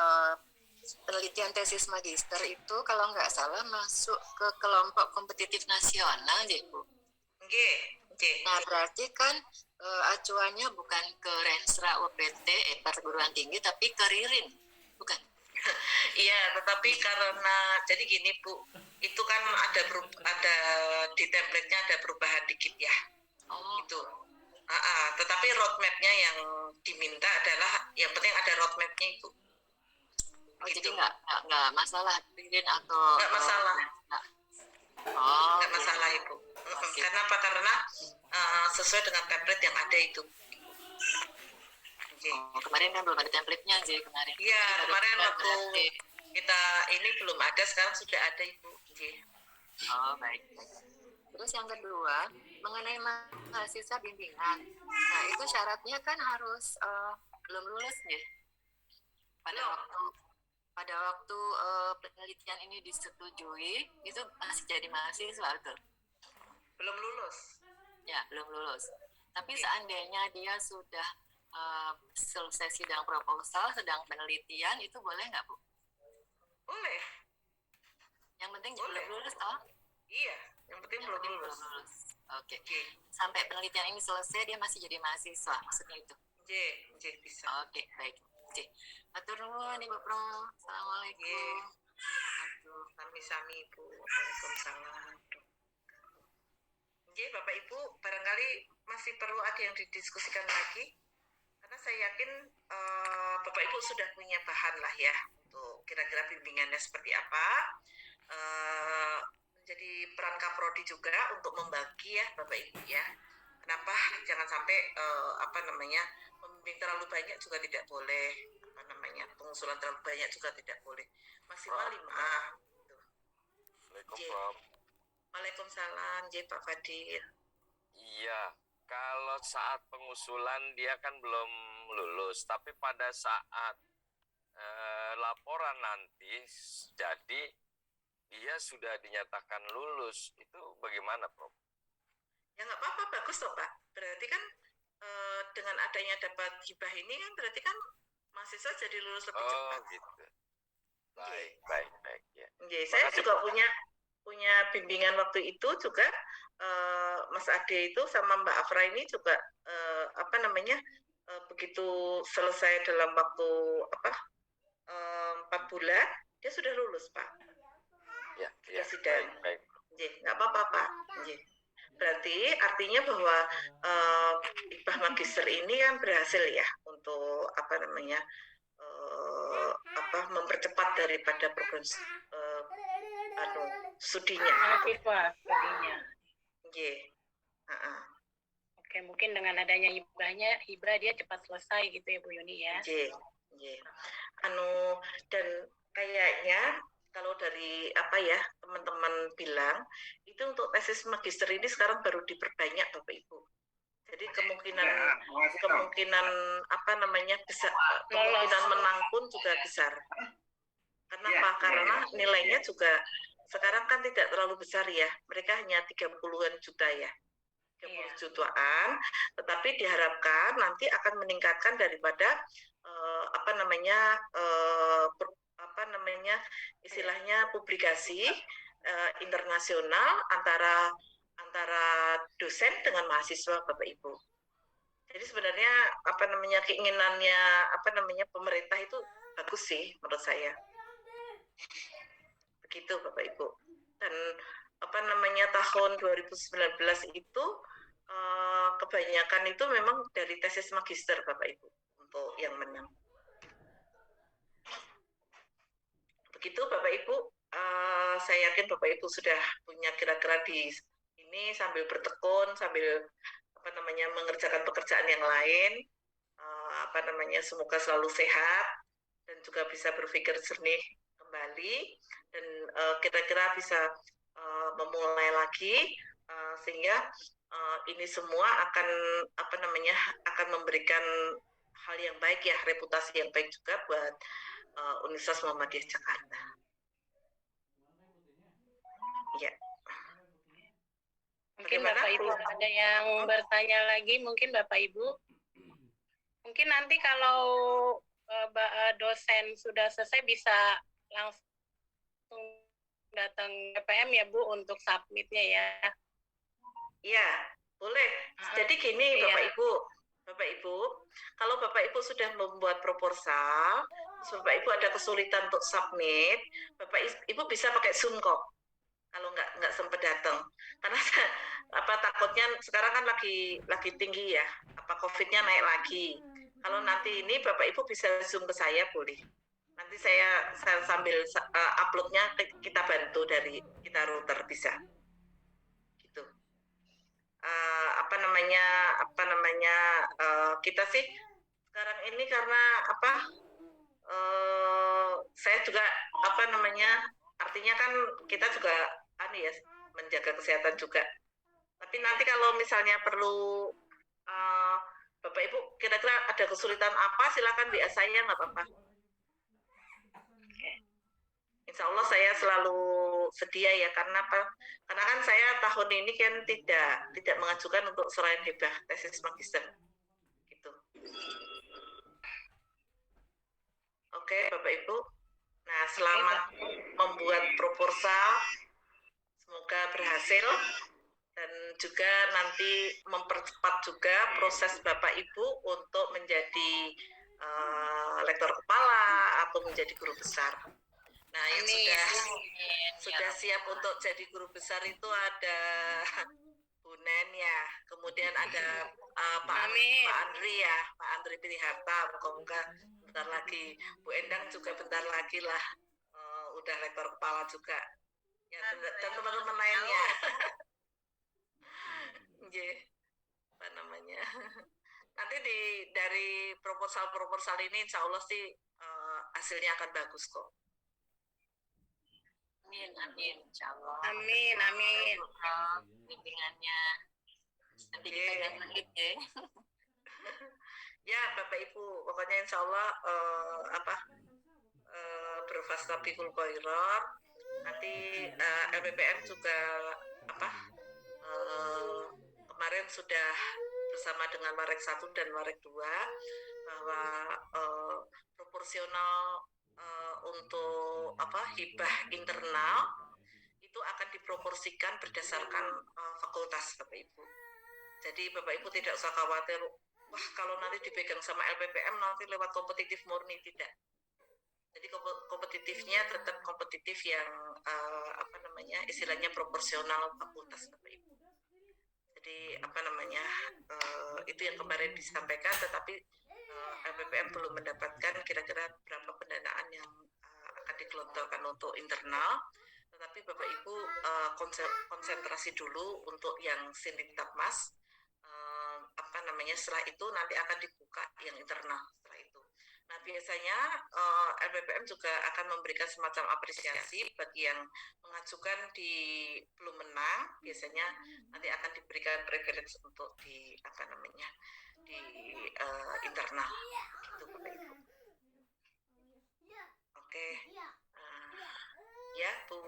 Speaker 12: penelitian tesis magister itu kalau nggak salah masuk ke kelompok kompetitif nasional deh Bu.
Speaker 1: Oke.
Speaker 12: Nah berarti kan acuannya bukan ke Renstra UPT perguruan tinggi tapi ke RIRIN, bukan?
Speaker 1: Iya, tetapi karena jadi gini Bu, itu kan ada di template-nya ada perubahan dikit ya. Itu. Tetapi roadmap-nya yang diminta adalah yang penting ada roadmap-nya itu.
Speaker 12: Jadi nggak masalah RIRIN atau
Speaker 1: nggak masalah. Nggak masalah Ibu.
Speaker 12: Okay.
Speaker 1: Karena apa? Karena sesuai dengan template yang ada itu.
Speaker 12: Kemarin kan belum ada template-nya J kemarin.
Speaker 1: Iya, kemarin waktu kita ini belum ada, sekarang sudah ada Ibu.
Speaker 12: Baik. Terus yang kedua, mengenai mahasiswa bimbingan. Nah, itu syaratnya kan harus belum lulus nih. Pada waktu penelitian ini disetujui, itu masih jadi mahasiswa tuh.
Speaker 1: Belum lulus.
Speaker 12: Ya, belum lulus. Tapi seandainya dia sudah selesai sidang proposal, sedang penelitian, itu boleh nggak Bu?
Speaker 1: Boleh.
Speaker 12: Yang penting
Speaker 1: Boleh.
Speaker 12: belum lulus toh?
Speaker 1: Iya, yang penting belum lulus.
Speaker 12: Oke. Sampai penelitian ini selesai dia masih jadi mahasiswa, maksudnya itu.
Speaker 1: J bisa.
Speaker 12: Oke, baik. Oke. Atur nuwun Ibu Prof. Assalamualaikum.
Speaker 1: Sami-sami Ibu. Waalaikumsalam. Bapak Ibu, barangkali masih perlu ada yang didiskusikan lagi, karena saya yakin Bapak Ibu sudah punya bahan lah ya untuk kira-kira bimbingannya seperti apa. Menjadi peran Kaprodi juga untuk membagi ya Bapak Ibu ya. Kenapa jangan sampai membimbing terlalu banyak juga tidak boleh, pengusulan terlalu banyak juga tidak boleh. Maksimal 5.
Speaker 2: Assalamualaikum Prof.
Speaker 1: Waalaikumsalam, Pak Fadil.
Speaker 2: Iya, kalau saat pengusulan dia kan belum lulus, tapi pada saat laporan nanti jadi dia sudah dinyatakan lulus, itu bagaimana Prof?
Speaker 1: Ya nggak apa-apa, bagus toh Pak. Berarti kan dengan adanya dapat hibah ini kan berarti kan mahasiswa jadi lulus lebih cepat.
Speaker 2: Oh gitu. Baik ya.
Speaker 1: Saya juga punya bimbingan waktu itu juga Mas Ade itu sama Mbak Afra ini juga begitu selesai dalam waktu 4 bulan dia sudah lulus Pak.
Speaker 2: Ya,
Speaker 1: Presiden.
Speaker 2: Baik.
Speaker 1: Nggak apa-apa Pak. Berarti artinya bahwa hibah magister ini kan berhasil ya untuk mempercepat daripada program studinya.
Speaker 5: Oke, mungkin dengan adanya hibah dia cepat selesai gitu ya Bu Yuni ya.
Speaker 1: Dan kayaknya kalau dari teman-teman bilang itu untuk tesis magister ini sekarang baru diperbanyak Bapak Ibu. Jadi kemungkinan menang pun juga besar. Kenapa? Karena nilainya juga sekarang kan tidak terlalu besar ya. Mereka hanya 30-an juta ya. 30 jutaan, tetapi diharapkan nanti akan meningkatkan daripada istilahnya publikasi internasional antara dosen dengan mahasiswa Bapak Ibu. Jadi sebenarnya keinginannya pemerintah itu bagus sih menurut saya. Begitu Bapak Ibu. Dan tahun 2019 itu kebanyakan itu memang dari tesis magister Bapak Ibu untuk yang menang. Begitu Bapak Ibu, saya yakin Bapak Ibu sudah punya kira-kira di ini sambil bertekun, sambil mengerjakan pekerjaan yang lain, semoga selalu sehat dan juga bisa berpikir jernih kembali dan kira-kira bisa memulai lagi sehingga ini semua akan memberikan hal yang baik ya, reputasi yang baik juga buat Universitas Muhammadiyah Jakarta. Ya.
Speaker 5: Mungkin Bapak Ibu ada yang bertanya lagi, mungkin Bapak Ibu. Mungkin nanti kalau dosen sudah selesai bisa langsung datang PPM ya Bu untuk submitnya ya.
Speaker 1: Iya, boleh. Jadi gini Bapak Ibu, kalau Bapak Ibu sudah membuat proposal, Bapak Ibu ada kesulitan untuk submit, Bapak Ibu bisa pakai Zoom kok. Kalau nggak sempat datang, karena takutnya sekarang kan lagi tinggi ya, COVID-nya naik lagi. Kalau nanti ini Bapak Ibu bisa Zoom ke saya boleh. Nanti saya sambil uploadnya kita bantu dari kita router bisa. Gitu. Kita sih sekarang ini karena saya juga artinya kan kita juga menjaga kesehatan juga. Tapi nanti kalau misalnya perlu Bapak Ibu kira-kira ada kesulitan apa, silakan WA saya, nggak apa-apa. Insya Allah saya selalu sedia ya, karena kan saya tahun ini kan tidak mengajukan untuk selain hibah tesis magister. Gitu. Oke, Bapak Ibu. Nah, selamat membuat proposal, semoga berhasil, dan juga nanti mempercepat juga proses Bapak Ibu untuk menjadi lektor kepala atau menjadi guru besar. Nah, yang sudah siap untuk jadi guru besar itu ada Bu Nen ya, kemudian ada Pak Andri ya, Pak Andri Piliharta, moga-moga bentar lagi. Bu Endang juga bentar lagi lah, udah lektor kepala juga. Ya, dan teman-teman lainnya. Apa namanya? Nanti dari proposal ini insya Allah sih hasilnya akan bagus kok.
Speaker 12: Amin, amin, insya Allah.
Speaker 5: Amin, amin.
Speaker 12: Bimbingannya. Nanti kita jangan ya.
Speaker 1: Ya, Bapak Ibu, pokoknya insya Allah berfastabiqul khairat. Nanti LPPM juga kemarin sudah bersama dengan Warek 1 dan Warek 2 bahwa proporsional untuk hibah internal itu akan diproporsikan berdasarkan fakultas Bapak Ibu. Jadi Bapak Ibu tidak usah khawatir, wah kalau nanti dipegang sama LPPM nanti lewat kompetitif murni, tidak. Jadi kompetitifnya tetap kompetitif yang istilahnya proporsional fakultas Bapak Ibu. Jadi itu yang kemarin disampaikan, tetapi LPPM belum mendapatkan kira-kira berapa pendanaan yang akan digelontorkan untuk internal. Tetapi Bapak Ibu konsentrasi dulu untuk yang Sindiktabmas. Setelah itu nanti akan dibuka yang internal setelah itu. Nah, biasanya LPPM juga akan memberikan semacam apresiasi bagi yang mengajukan di belum menang, biasanya nanti akan diberikan privilege untuk di internal gitu Bapak Ibu. Oke. Ya, Bu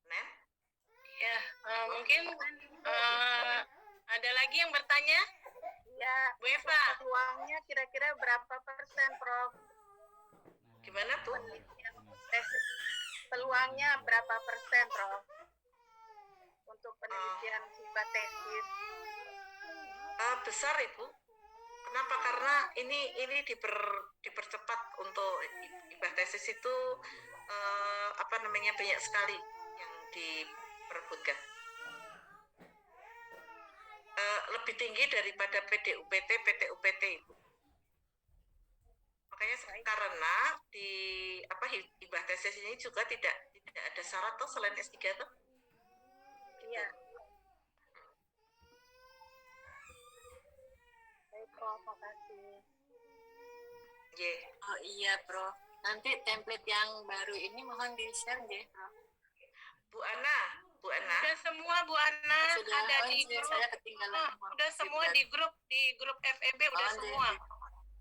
Speaker 1: Nen.
Speaker 5: Ya, mungkin ada lagi yang bertanya?
Speaker 10: Ya,
Speaker 5: Bu Eva.
Speaker 10: peluangnya kira-kira berapa persen, Prof?
Speaker 1: Gimana, Bu?
Speaker 10: Peluangnya berapa persen, Prof? Untuk penelitian hibah tesis?
Speaker 1: Besar, Ibu. Kenapa? Karena ini dipercepat untuk hibah tesis itu banyak sekali yang diperebutkan. Lebih tinggi daripada PDUPT, PTUPT itu. Makanya karena di hibah tesis ini juga tidak ada syarat toh selain S3 toh.
Speaker 10: Iya. Baik, Prof, makasih.
Speaker 12: Oh iya, Prof. Nanti template yang baru ini mohon di-share ya, Prof.
Speaker 1: Bu Ana.
Speaker 5: Sudah semua Bu Ana
Speaker 12: Sudah,
Speaker 5: ada di grup.
Speaker 12: saya ketinggalan.
Speaker 5: Udah semua di grup FEB udah semua.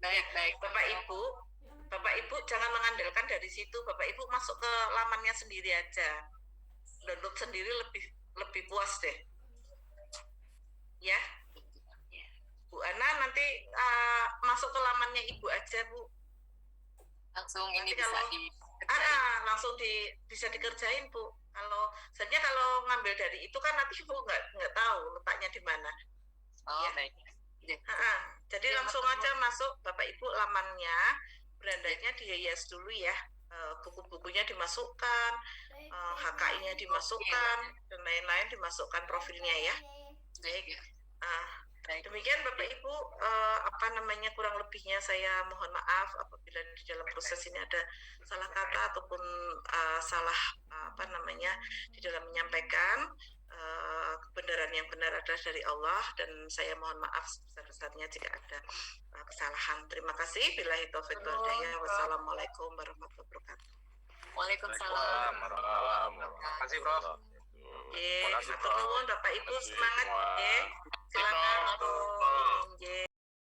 Speaker 12: Baik.
Speaker 1: Bapak Ibu jangan mengandalkan dari situ. Bapak Ibu masuk ke lamannya sendiri aja. Download sendiri lebih puas deh. Ya. Bu Ana nanti masuk ke lamannya Ibu aja, Bu.
Speaker 12: Langsung
Speaker 1: Nanti
Speaker 12: ini bisa
Speaker 1: langsung bisa dikerjain, Bu. Sebenarnya kalau ngambil dari itu kan nanti Ibu nggak tahu letaknya di mana.
Speaker 12: Oh,
Speaker 1: ya?
Speaker 12: baik.
Speaker 1: Jadi langsung aja masuk Bapak Ibu lamannya, berandanya dihias dulu ya, buku-bukunya dimasukkan, HKI-nya dimasukkan, dan lain-lain dimasukkan profilnya ya.
Speaker 12: Baik.
Speaker 1: Demikian Bapak Ibu, kurang lebihnya saya mohon maaf apabila di dalam proses ini ada salah kata ataupun salah di dalam menyampaikan. Kebenaran yang benar adalah dari Allah, dan saya mohon maaf sebesar-besarnya jika ada kesalahan. Terima kasih. Billahi taufiq wal hidayah. Wassalamualaikum warahmatullahi wabarakatuh.
Speaker 12: Waalaikumsalam.
Speaker 4: Terima kasih, Prof.
Speaker 1: Matur nuwun Bapak Ibu, semangat ya. Silakan.